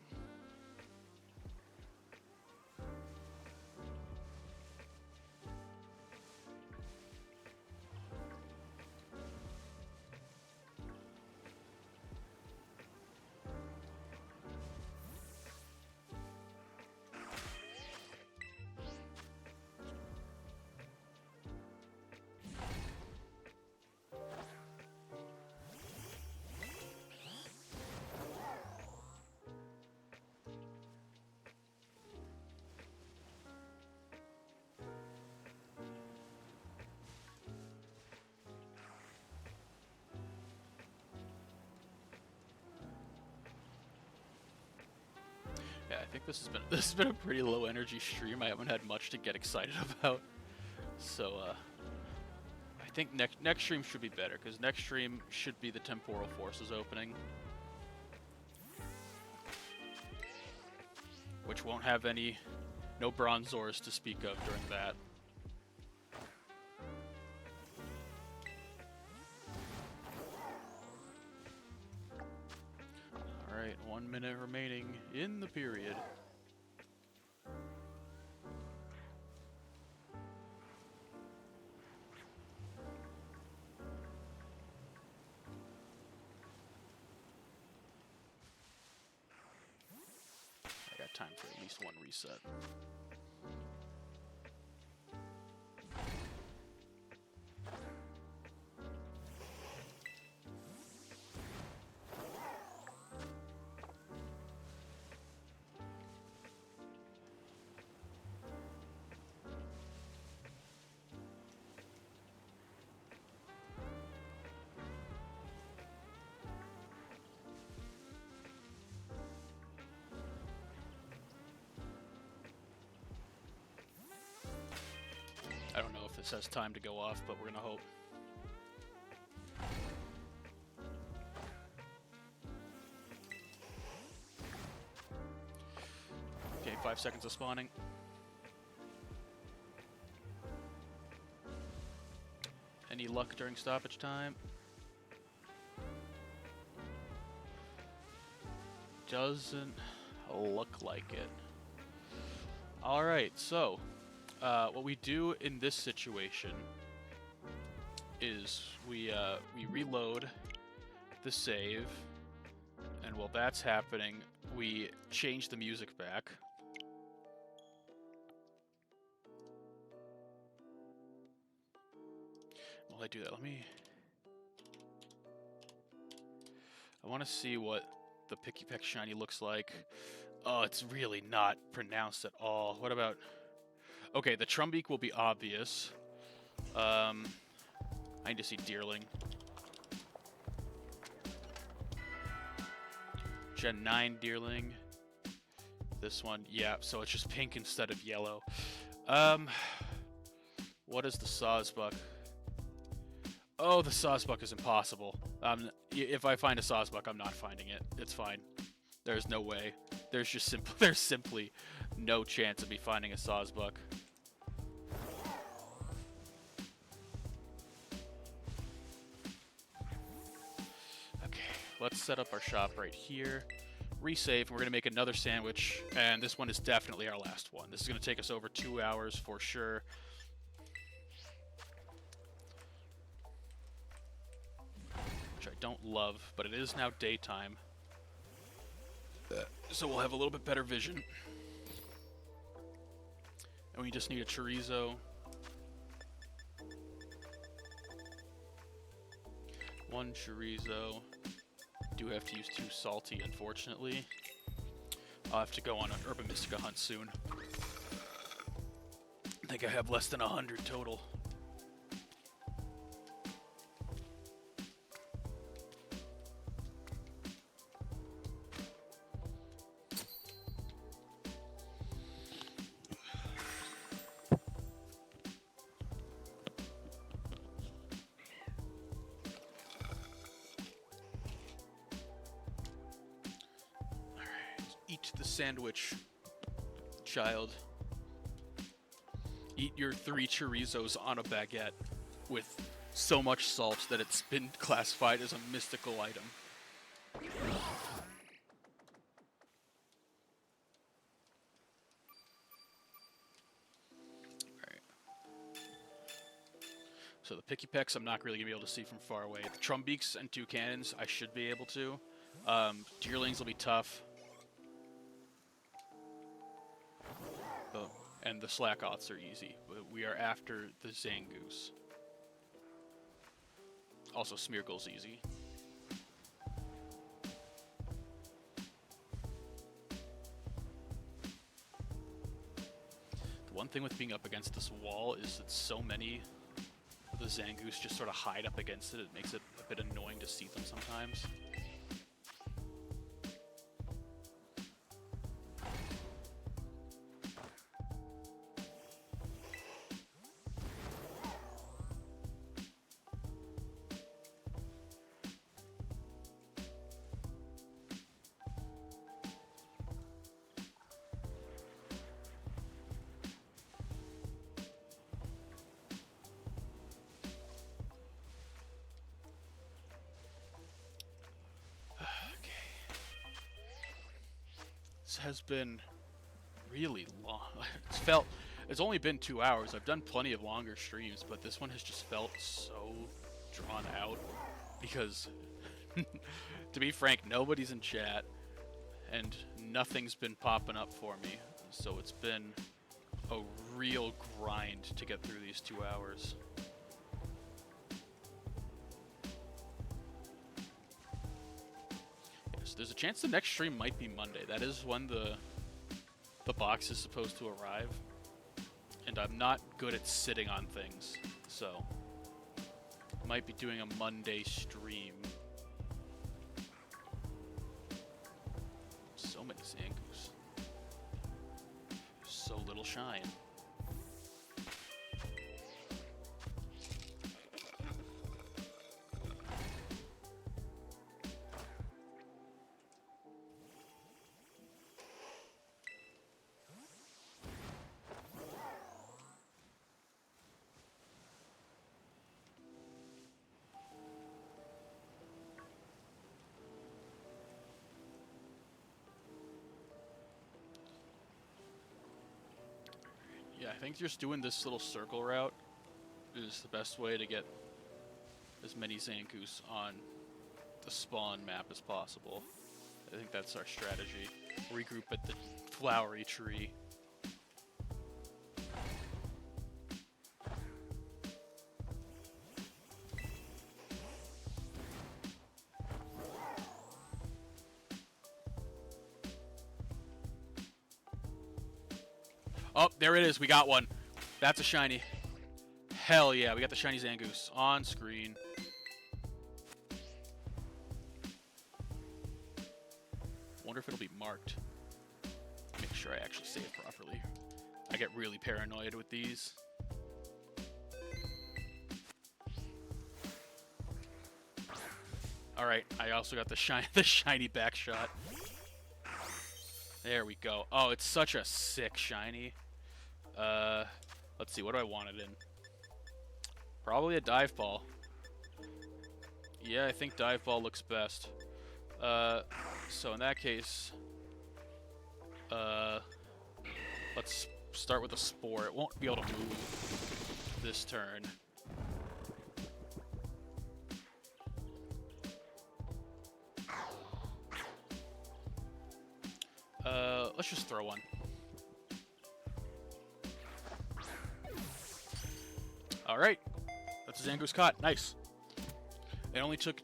Yeah, I think this has been a pretty low energy stream. I haven't had much to get excited about. So I think next stream should be better, because next stream should be the Temporal Forces opening, which won't have no Bronzors to speak of during that. Alright, 1 minute remaining in the period. I got time for at least one reset. I don't know if this has time to go off, but we're gonna hope. Okay, 5 seconds of spawning. Any luck during stoppage time? doesn't look like it. Alright, so what we do in this situation is we reload the save, and while that's happening, we change the music back. While I do that, I want to see what the Picky Peck Shiny looks like. Oh, it's really not pronounced at all. What about... Okay, the Trumbeak will be obvious. I need to see Deerling. Gen 9 Deerling. This one, yeah, so it's just pink instead of yellow. What is the Sawsbuck? Oh, the Sawsbuck is impossible. If I find a Sawsbuck, I'm not finding it. It's fine. There's no way. There's simply no chance of me finding a Sawsbuck. Okay, let's set up our shop right here. Resave, and we're going to make another sandwich, and this one is definitely our last one. This is going to take us over 2 hours for sure. Which I don't love, but it is now daytime. So we'll have a little bit better vision. And we just need a chorizo. One chorizo. Do have to use 2 salty, unfortunately. I'll have to go on an Urban Mystica hunt soon. I think I have less than 100 total. Eat the sandwich, child. Eat your 3 chorizos on a baguette with so much salt that it's been classified as a mystical item. Alright. So the Picky Pecks I'm not really going to be able to see from far away. The Trumbeaks and 2 cannons I should be able to. Deerlings will be tough. And the Slackoths are easy, but we are after the Zangoose. Also, Smeargle's easy. The one thing with being up against this wall is that so many of the Zangoose just sort of hide up against it. It makes it a bit annoying to see them sometimes. Has been really long. It's only been 2 hours. I've done plenty of longer streams, but this one has just felt so drawn out because to be frank, nobody's in chat and nothing's been popping up for me. So it's been a real grind to get through these 2 hours. There's a chance the next stream might be Monday. That is when the box is supposed to arrive. And I'm not good at sitting on things, so might be doing a Monday stream. So many Zangoose. So little shine. think just doing this little circle route is the best way to get as many Zangoose on the spawn map as possible. I think that's our strategy. Regroup at the flowery tree. Oh, there it is. We got one. That's a shiny. Hell yeah, we got the shiny Zangoose on screen. Wonder if it'll be marked. Make sure I actually say it properly. I get really paranoid with these. Alright, I also got the shiny back shot. There we go. Oh, it's such a sick shiny. Let's see, what do I want it in? Probably a dive ball. Yeah, I think dive ball looks best. So in that case, let's start with a spore. It won't be able to move this turn. Let's just throw one. Alright. That's a Zangoose caught. Nice. It only took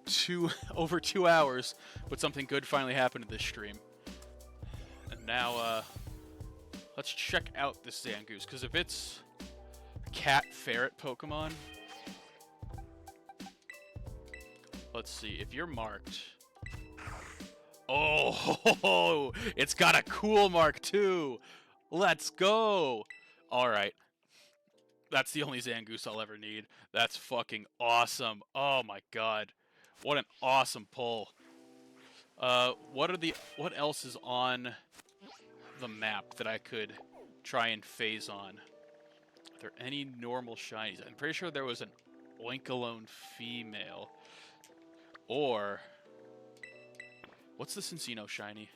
over 2 hours, but something good finally happened in this stream. And now, let's check out this Zangoose, because if it's cat ferret Pokemon, let's see, if you're marked. Oh, it's got a cool mark too. Let's go. All right. That's the only Zangoose I'll ever need. That's fucking awesome. Oh my god. What an awesome pull. What else is on the map that I could try and phase on? Are there any normal shinies? I'm pretty sure there was an Oinkalone female. Or what's the Cincino shiny?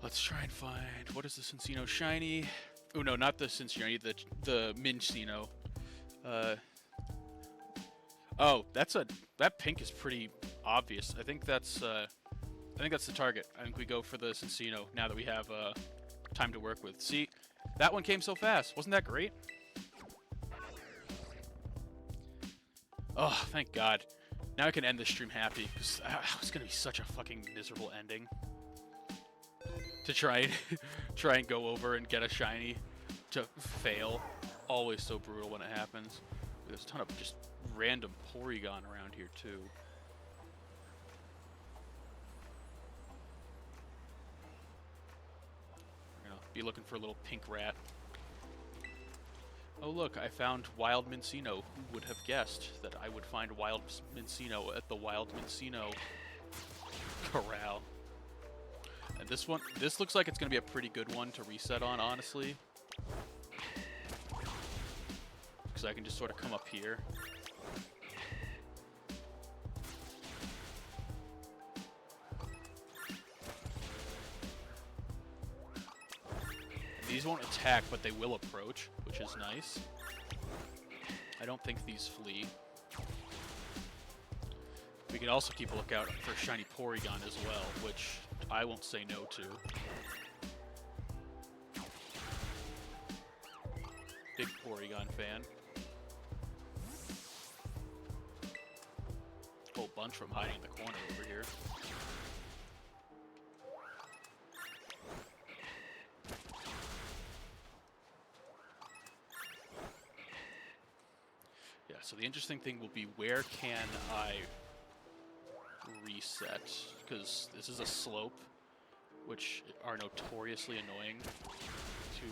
Let's try and find, what is the Cincino shiny? Oh no, not the Cincino, the Minccino. Oh, that pink is pretty obvious. I think that's the target. I think we go for the Cincino now that we have time to work with. See, that one came so fast. Wasn't that great? Oh, thank God. Now I can end this stream happy, because it's going to be such a fucking miserable ending. To try and go over and get a shiny, to fail. Always so brutal when it happens. There's a ton of just random Porygon around here, too. We're going to be looking for a little pink rat. Oh look, I found Wild Minccino. Who would have guessed that I would find Wild Minccino at the Wild Minccino Corral? And this looks like it's going to be a pretty good one to reset on, honestly. Because I can just sort of come up here. These won't attack, but they will approach, which is nice. I don't think these flee. We can also keep a lookout for shiny Porygon as well, which I won't say no to. Big Porygon fan. Whole bunch from hiding in the corner over here. Yeah, so the interesting thing will be, where can I reset? Because this is a slope, which are notoriously annoying to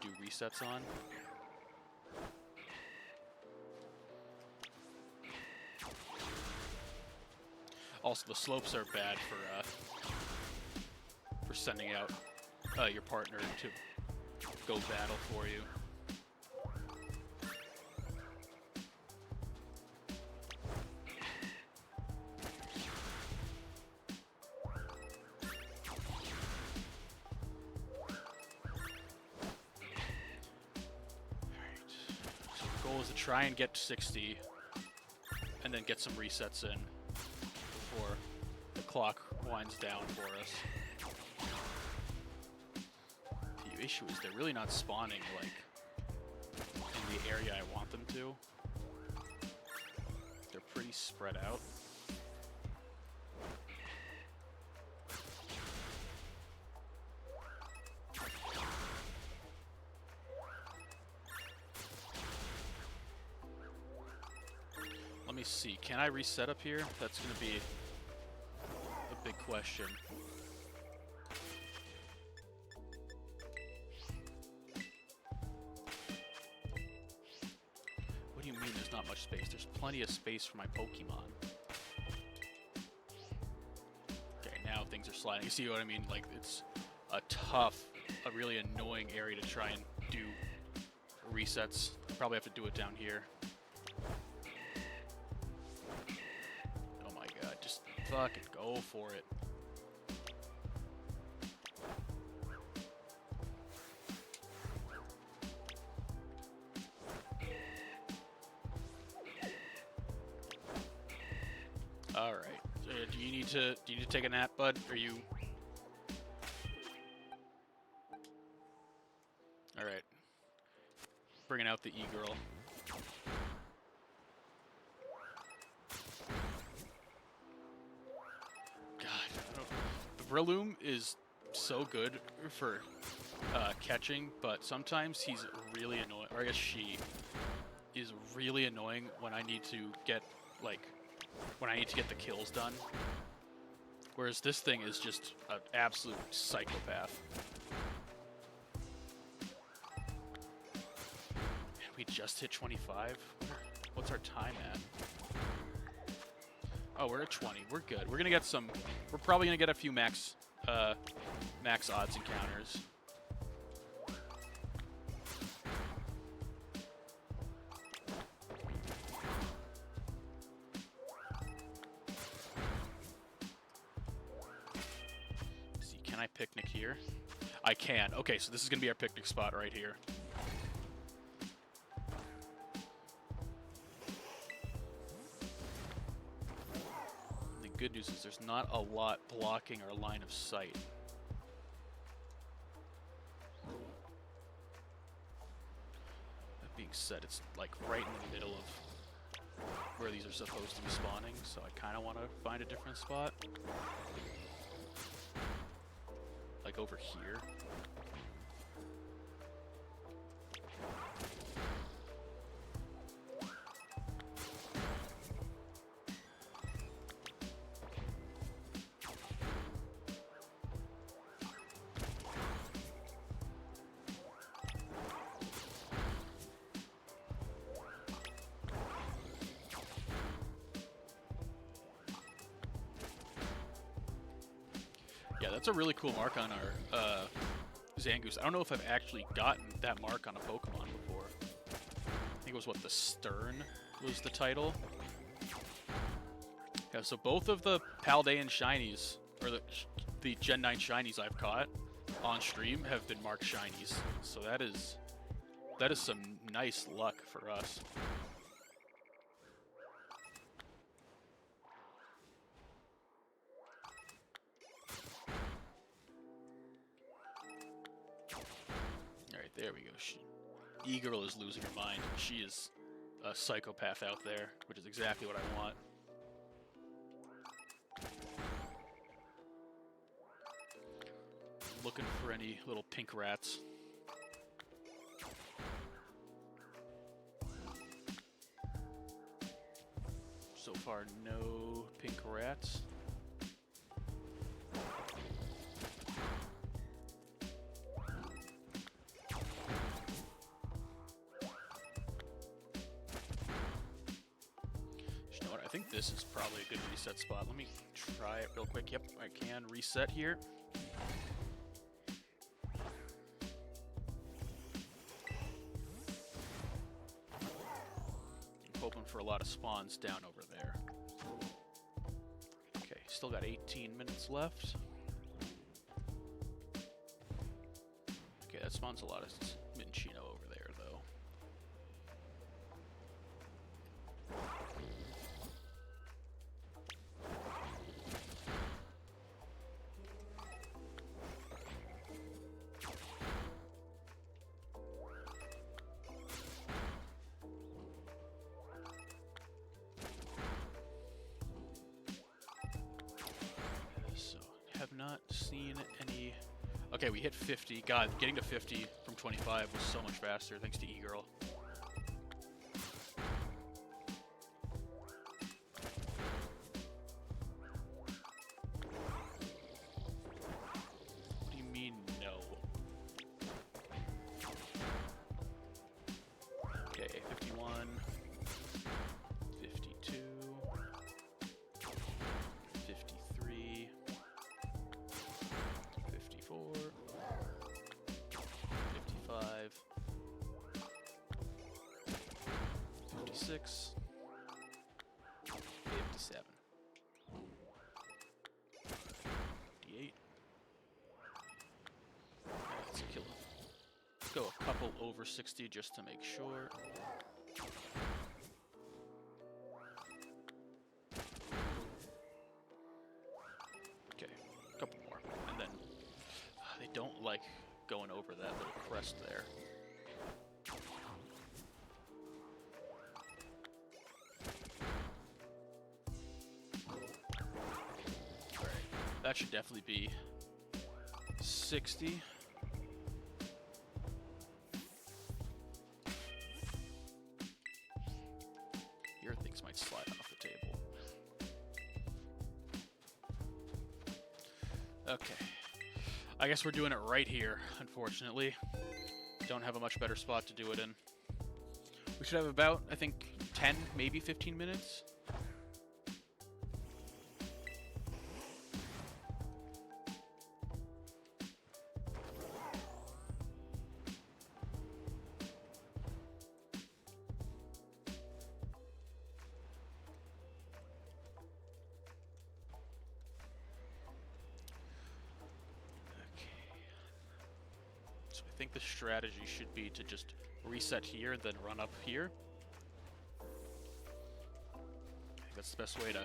do resets on. Also, the slopes are bad for sending out your partner to go battle for you. was to try and get to 60 and then get some resets in before the clock winds down for us. The issue is they're really not spawning like in the area I want them to. They're pretty spread out. Let me see. Can I reset up here? That's going to be a big question. What do you mean there's not much space? There's plenty of space for my Pokemon. Okay, now things are sliding. You see what I mean? Like, it's a tough, a really annoying area to try and do resets. I probably have to do it down here. Fucking go for it. All right. Do you need to take a nap, bud? Are you? All right. Bringing out the e-girl. Rillaboom is so good for catching, but sometimes he's really annoying, or I guess she is really annoying when I need to get, like, when I need to get the kills done. Whereas this thing is just an absolute psychopath. We just hit 25? What's our time at? Oh, we're at 20. We're good. We're gonna get some. We're probably gonna get a few max odds encounters. Let's see, can I picnic here? I can. Okay, so this is gonna be our picnic spot right here. Good news is there's not a lot blocking our line of sight. That being said, it's like right in the middle of where these are supposed to be spawning, so I kind of want to find a different spot. Like over here. Yeah, that's a really cool mark on our Zangoose. I don't know if I've actually gotten that mark on a Pokemon before. I think it was, what, the Stern was the title? Yeah, so both of the Paldean Shinies, or the Gen 9 Shinies I've caught on stream have been marked Shinies. So that is some nice luck for us. There we go. E-girl is losing her mind. She is a psychopath out there, which is exactly what I want. Looking for any little pink rats. So far, no pink rats. I think this is probably a good reset spot. Let me try it real quick. Yep, I can reset here. I'm hoping for a lot of spawns down over there. Okay, still got 18 minutes left. Okay, that spawns a lot of Minchino over there, though. seen any... Okay, we hit 50. God, getting to 50 from 25 was so much faster thanks to E-Girl. What do you mean, no? Okay, 51, 52, 53, 54, 55, 56, 57, 58. Let's kill it. Let's go a couple over 60 just to make sure. Okay, a couple more. And then they don't like going over that little crest there. Alright, that should definitely be 60. Here things might slide off the table. Okay. I guess we're doing it right here, unfortunately. Don't have a much better spot to do it in. We should have about, I think, 10, maybe 15 minutes. So I think the strategy should be to just reset here, then run up here. I think that's the best way to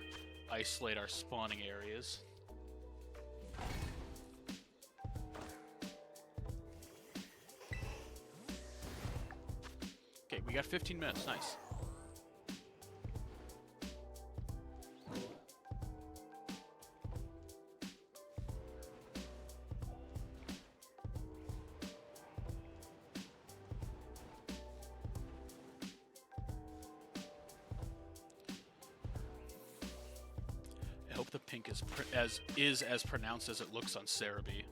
isolate our spawning areas. Okay, we got 15 minutes, nice. I hope the pink is as pronounced as it looks on Cerebi.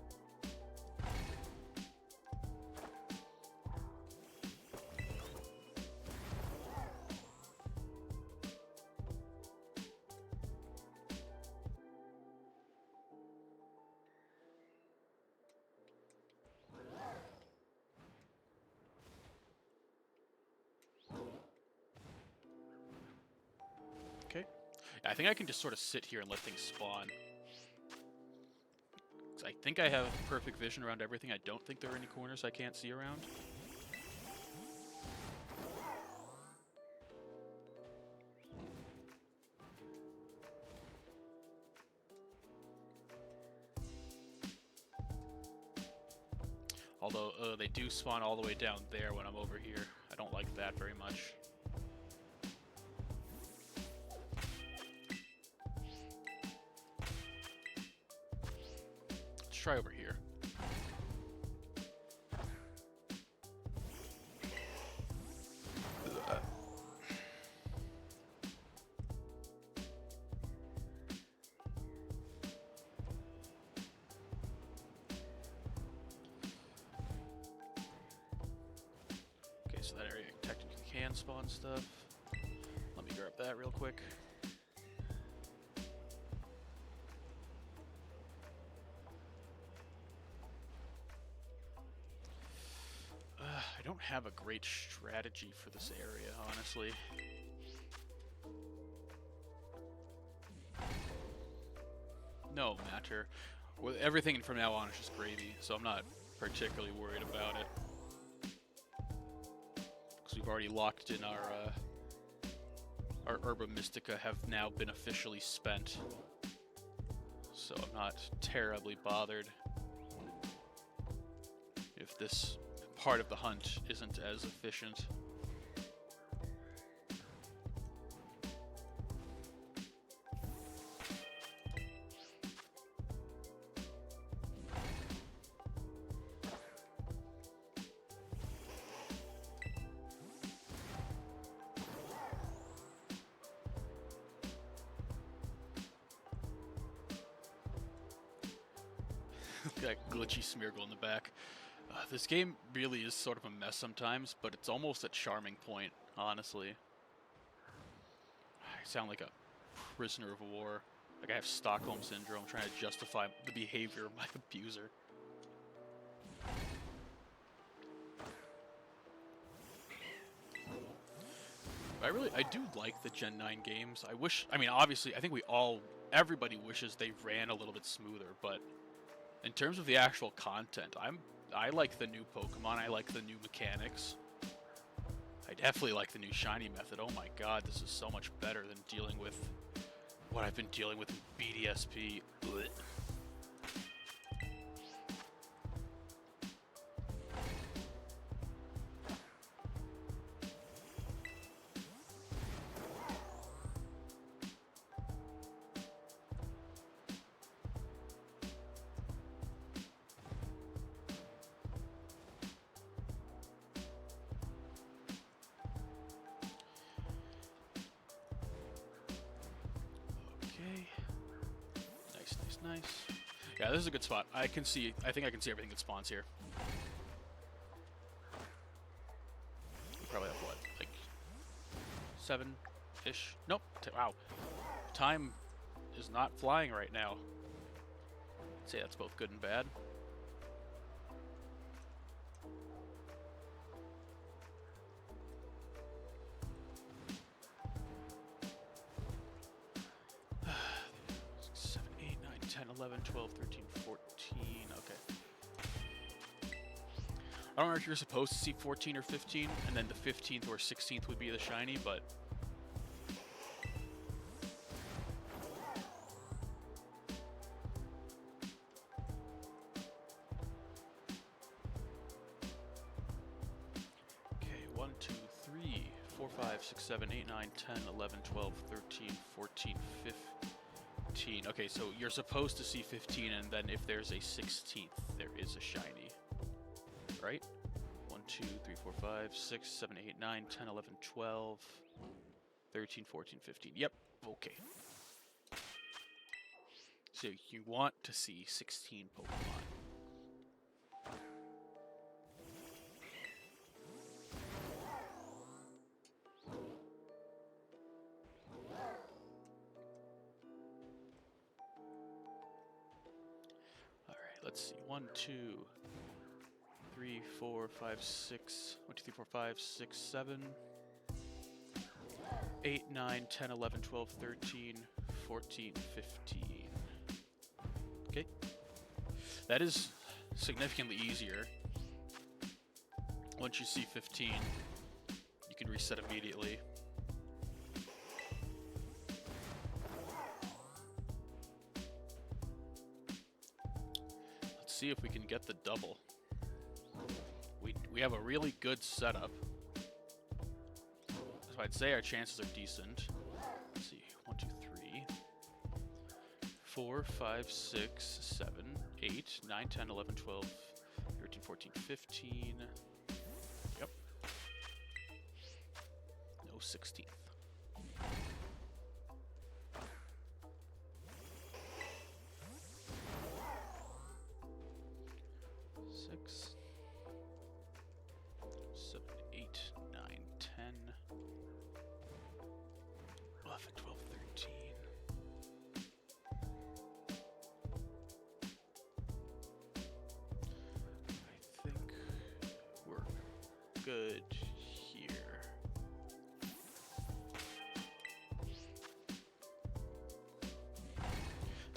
Okay. I think I can just sort of sit here and let things spawn. 'Cause I think I have perfect vision around everything. I don't think there are any corners I can't see around. Although, they do spawn all the way down there when I'm over here. I don't like that very much. Let's try over here. Okay, so that area technically can spawn stuff. Let me grab that real quick. I don't have a great strategy for this area, honestly. No matter. Well, everything from now on is just gravy, so I'm not particularly worried about it. Because we've already locked in our Herba Mystica have now been officially spent. So I'm not terribly bothered if this part of the hunt isn't as efficient. That glitchy Smeargle in the back. This game really is sort of a mess sometimes, but it's almost a charming point, honestly. I sound like a prisoner of war. Like I have Stockholm Syndrome trying to justify the behavior of my abuser. I do like the Gen 9 games. I mean, obviously, I think everybody wishes they ran a little bit smoother, but in terms of the actual content, I like the new Pokemon, I like the new mechanics. I definitely like the new shiny method. Oh my god, this is so much better than dealing with what I've been dealing with in BDSP. Blech. Nice. Yeah, this is a good spot. I think I can see everything that spawns here. We probably have what, like 7-ish? Nope. Wow. Time is not flying right now. I'd say that's both good and bad. Seven, 8, 9, 10, 11, 12, 13, 14. Okay. I don't know if you're supposed to see 14 or 15, and then the 15th or 16th would be the shiny, but okay, 1, 2, 3, 4, 5, 6, 7, 8, 9, 10, 11, 12, 13, 14, 15. Okay, so you're supposed to see 15, and then if there's a 16th, there is a shiny. Right? 1, 2, 3, 4, 5, 6, 7, 8, 9, 10, 11, 12, 13, 14, 15. Yep, okay. So you want to see 16 Pokemon. Alright, let's see. 1, 2, 3, 4, 5, 6. 1, 2, 3, 4, 5, 6, 7. 8, 9, 10, 11, 12, 13, 14, 15. Okay. That is significantly easier. Once you see 15, you can reset immediately. Let's see if we can get the double. We have a really good setup. So I'd say our chances are decent. Let's see. 1, 2, 3, 4, 5, 6, 7, 8, 9, 10, 11, 12, 13, 14, 15. Yep. No 16th. Six, 7, 8, 9, 10, 11, 12, 13. I think we're good here.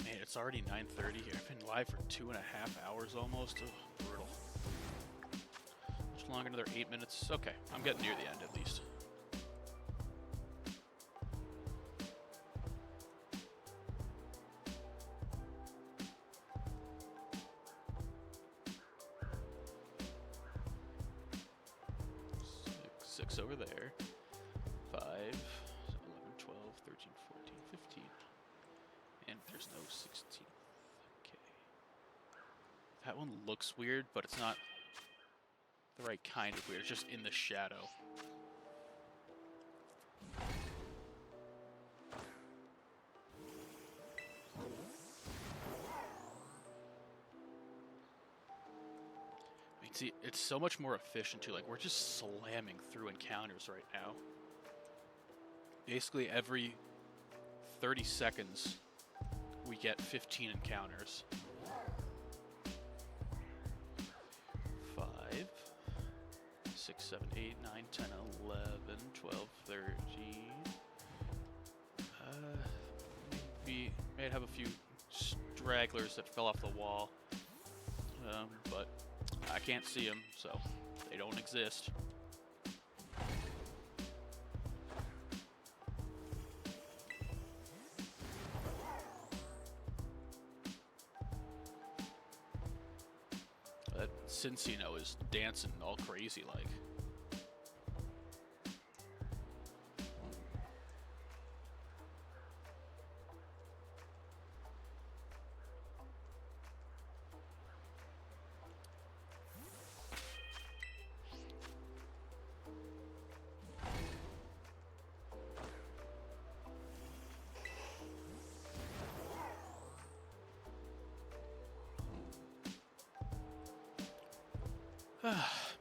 Man, it's already 9:30 here. I've been live for 2.5 hours almost. Ugh, brutal. Much longer, another 8 minutes. Okay, I'm getting near the end at least. Six over there. 5, 11, 12, 13, 14, 15. And there's no 16th. Okay. That one looks weird, but it's not the right kind of weird. It's just in the shadow. mean, see, it's so much more efficient too. Like, we're just slamming through encounters right now. Basically, every 30 seconds, we get 15 encounters. 5, 6, 7, 8, 9, 10, 11, 12, 13. We may have a few stragglers that fell off the wall, but I can't see them, so they don't exist. That Cincino is dancing all crazy like.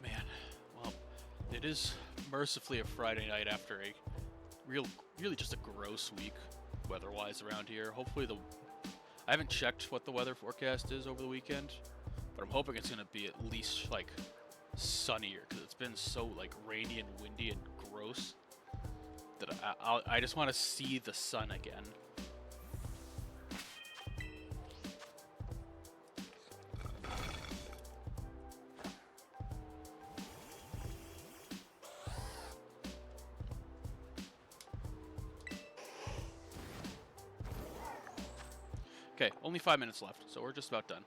Man, well, it is mercifully a Friday night after a really just a gross week weather-wise around here. Hopefully I haven't checked what the weather forecast is over the weekend, but I'm hoping it's going to be at least, like, sunnier, because it's been so, like, rainy and windy and gross that I just want to see the sun again. Okay, only 5 minutes left, so we're just about done.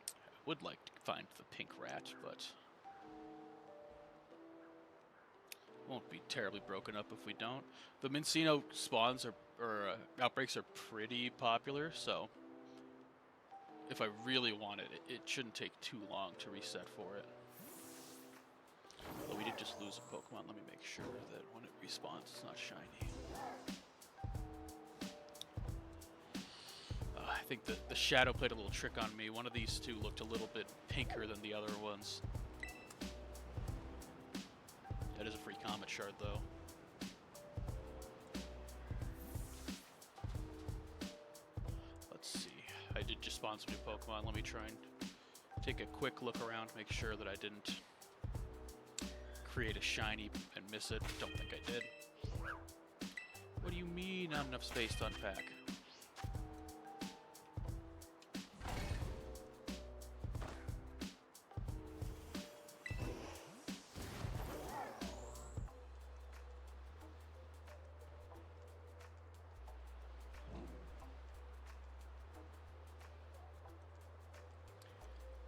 I would like to find the pink rat, but won't be terribly broken up if we don't. The Mincino spawns or outbreaks are pretty popular, so if I really want it, it shouldn't take too long to reset for it. Although we did just lose a Pokemon, let me make sure that when it respawns, it's not shiny. I think the shadow played a little trick on me. One of these two looked a little bit pinker than the other ones. That is a free Comet Shard, though. Let's see. I did just spawn some new Pokemon. Let me try and take a quick look around, make sure that I didn't create a shiny and miss it. Don't think I did. What do you mean not enough space to unpack?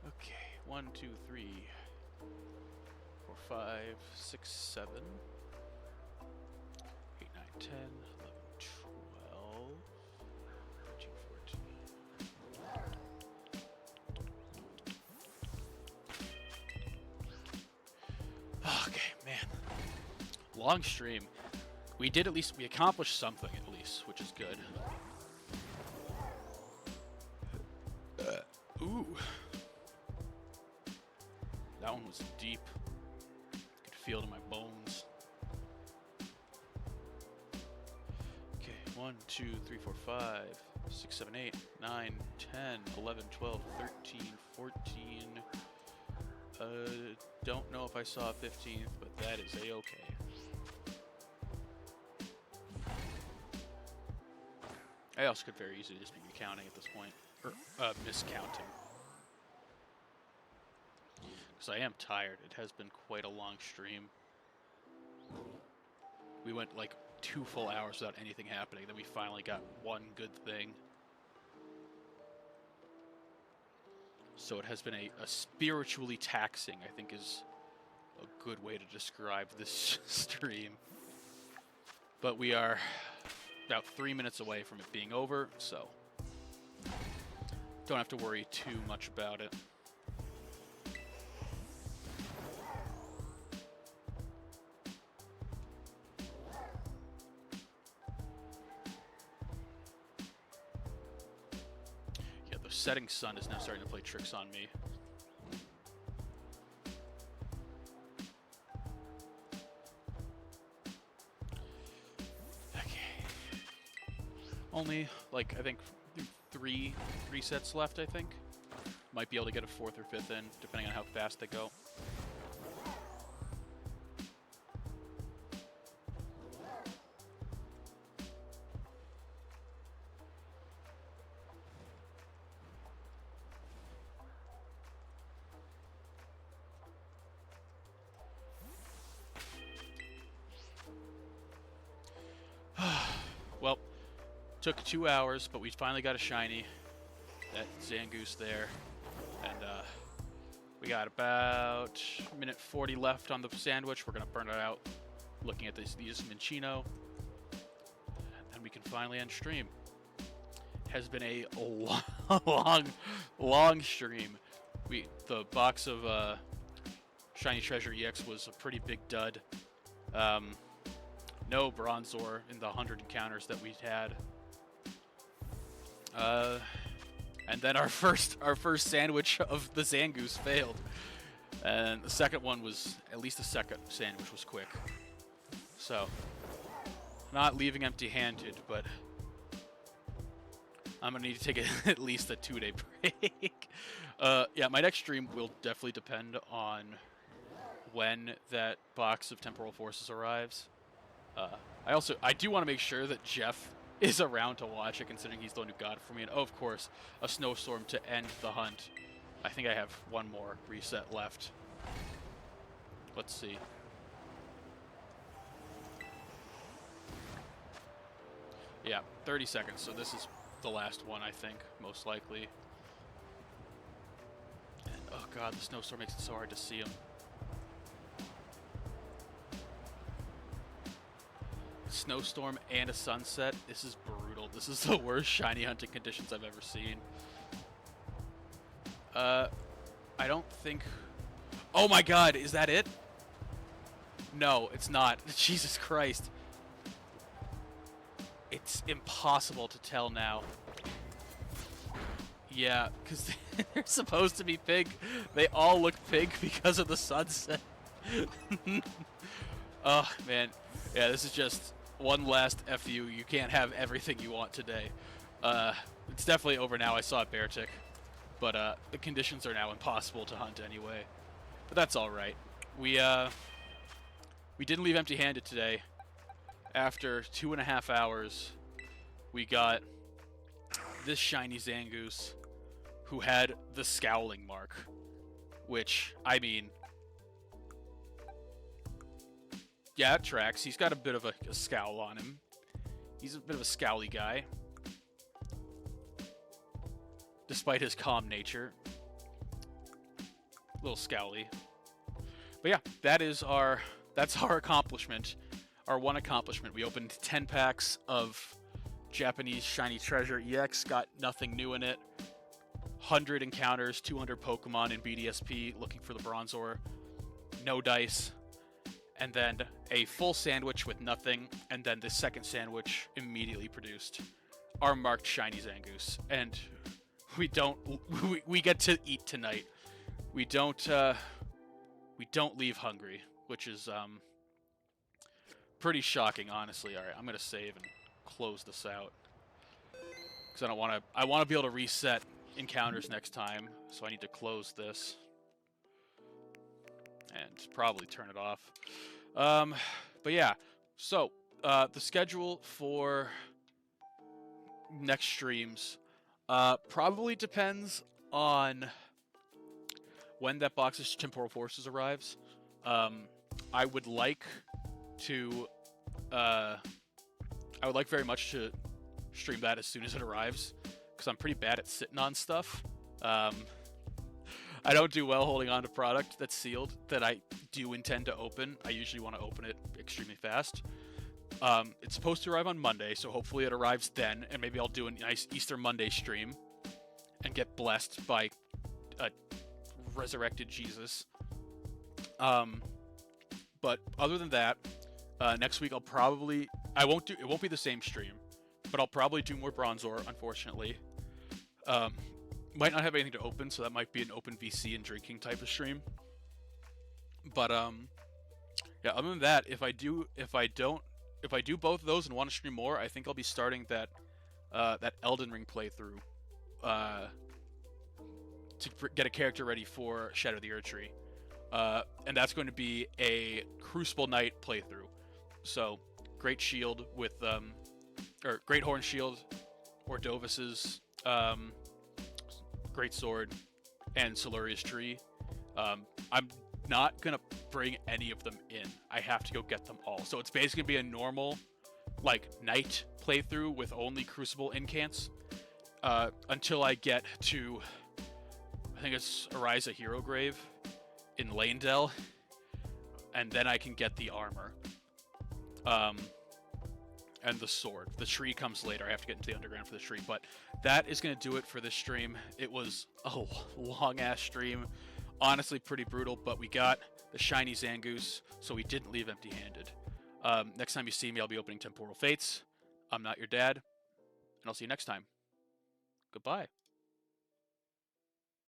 Okay, 1, 2, 3, 4, 5, 6, 7, 8, 9, 10, 11, 12, 13, 14. Okay, man. Long stream. We accomplished something at least, which is good. Ooh. That one was deep. I could feel it in my bones. Okay, 1, 2, 3, 4, 5, 6, 7, 8, 9, 10, 11, 12, 13, 14. Don't know if I saw a 15th, but that is a-okay. I also could very easily just be recounting at this point, or miscounting. Because I am tired. It has been quite a long stream. We went like 2 full hours without anything happening, then we finally got one good thing. So it has been a spiritually taxing, I think is a good way to describe this stream. But we are about 3 minutes away from it being over, so don't have to worry too much about it. the setting sun is now starting to play tricks on me. Okay. Only, like, I think three resets left, I think. Might be able to get a 4th or 5th in, depending on how fast they go. Well, took 2 hours, but we finally got a shiny. That Zangoose there. And we got about minute 40 left on the sandwich. We're going to burn it out looking at these Minccino. And we can finally end stream. Has been a long stream. The box of Shiny Treasure EX was a pretty big dud. No Bronzor in the 100 encounters that we had. And then our first sandwich of the Zangoose failed. And the second one was, at least the second sandwich was quick. So, not leaving empty-handed, but I'm going to need to take at least a 2-day break. Yeah, my next stream will definitely depend on when that box of Temporal Forces arrives. I do want to make sure that Jeff is around to watch it, considering he's the one who got it for me. And, oh, of course, a snowstorm to end the hunt. I think I have one more reset left. Let's see. Yeah, 30 seconds, so this is the last one, I think, most likely. And, oh god, the snowstorm makes it so hard to see him. Snowstorm and a sunset. This is brutal. This is the worst shiny hunting conditions I've ever seen. I don't think... Oh my god, is that it? No, it's not. Jesus Christ. It's impossible to tell now. Yeah, because they're supposed to be pink. They all look pink because of the sunset. Oh, man. Yeah, this is just one last FU. You can't have everything you want today. It's definitely over now. I saw a bear tick. But the conditions are now impossible to hunt anyway. But that's alright. We didn't leave empty-handed today. After 2.5 hours, we got this shiny Zangoose who had the Scowling mark. Which, I mean... Yeah, it tracks. He's got a bit of a scowl on him. He's a bit of a scowly guy. Despite his calm nature. A little scowly. But yeah, that's our accomplishment. Our one accomplishment. We opened 10 packs of Japanese Shiny Treasure EX, got nothing new in it. 100 encounters, 200 Pokemon in BDSP looking for the Bronzor. No dice. And then a full sandwich with nothing, and then the second sandwich immediately produced our marked Shiny Zangoose. And we get to eat tonight. We don't leave hungry, which is pretty shocking, honestly. All right, I'm gonna save and close this out because I want to be able to reset encounters next time, so I need to close this and probably turn it off. But yeah, so the schedule for next streams probably depends on when that box of Temporal Forces arrives. I would like very much to stream that as soon as it arrives, because I'm pretty bad at sitting on stuff. I don't do well holding on to product that's sealed that I do intend to open. I usually want to open it extremely fast. It's supposed to arrive on Monday, so hopefully it arrives then, and maybe I'll do a nice Easter Monday stream and get blessed by a resurrected Jesus. But other than that, next week it won't be the same stream, but I'll probably do more Bronzor, unfortunately. Might not have anything to open, so that might be an open VC and drinking type of stream. But yeah. Other than that, if I do both of those and want to stream more, I think I'll be starting that Elden Ring playthrough to get a character ready for Shadow of the Erdtree. And that's going to be a Crucible Knight playthrough. So, Great Shield with, or Great Horn Shield, Ordovis's Great Sword, and Siluria's Tree. I'm not gonna bring any of them in. I have to go get them all. So it's basically gonna be a normal, like, Knight playthrough with only Crucible incants until I get to, I think it's Ariza Hero Grave in Lanedell, and then I can get the armor. And the sword. The tree comes later. I have to get into the underground for the tree, but that is going to do it for this stream. It was a long-ass stream. Honestly, pretty brutal, but we got the shiny Zangoose, so we didn't leave empty-handed. Next time you see me, I'll be opening Temporal Fates. I'm not your dad, and I'll see you next time. Goodbye.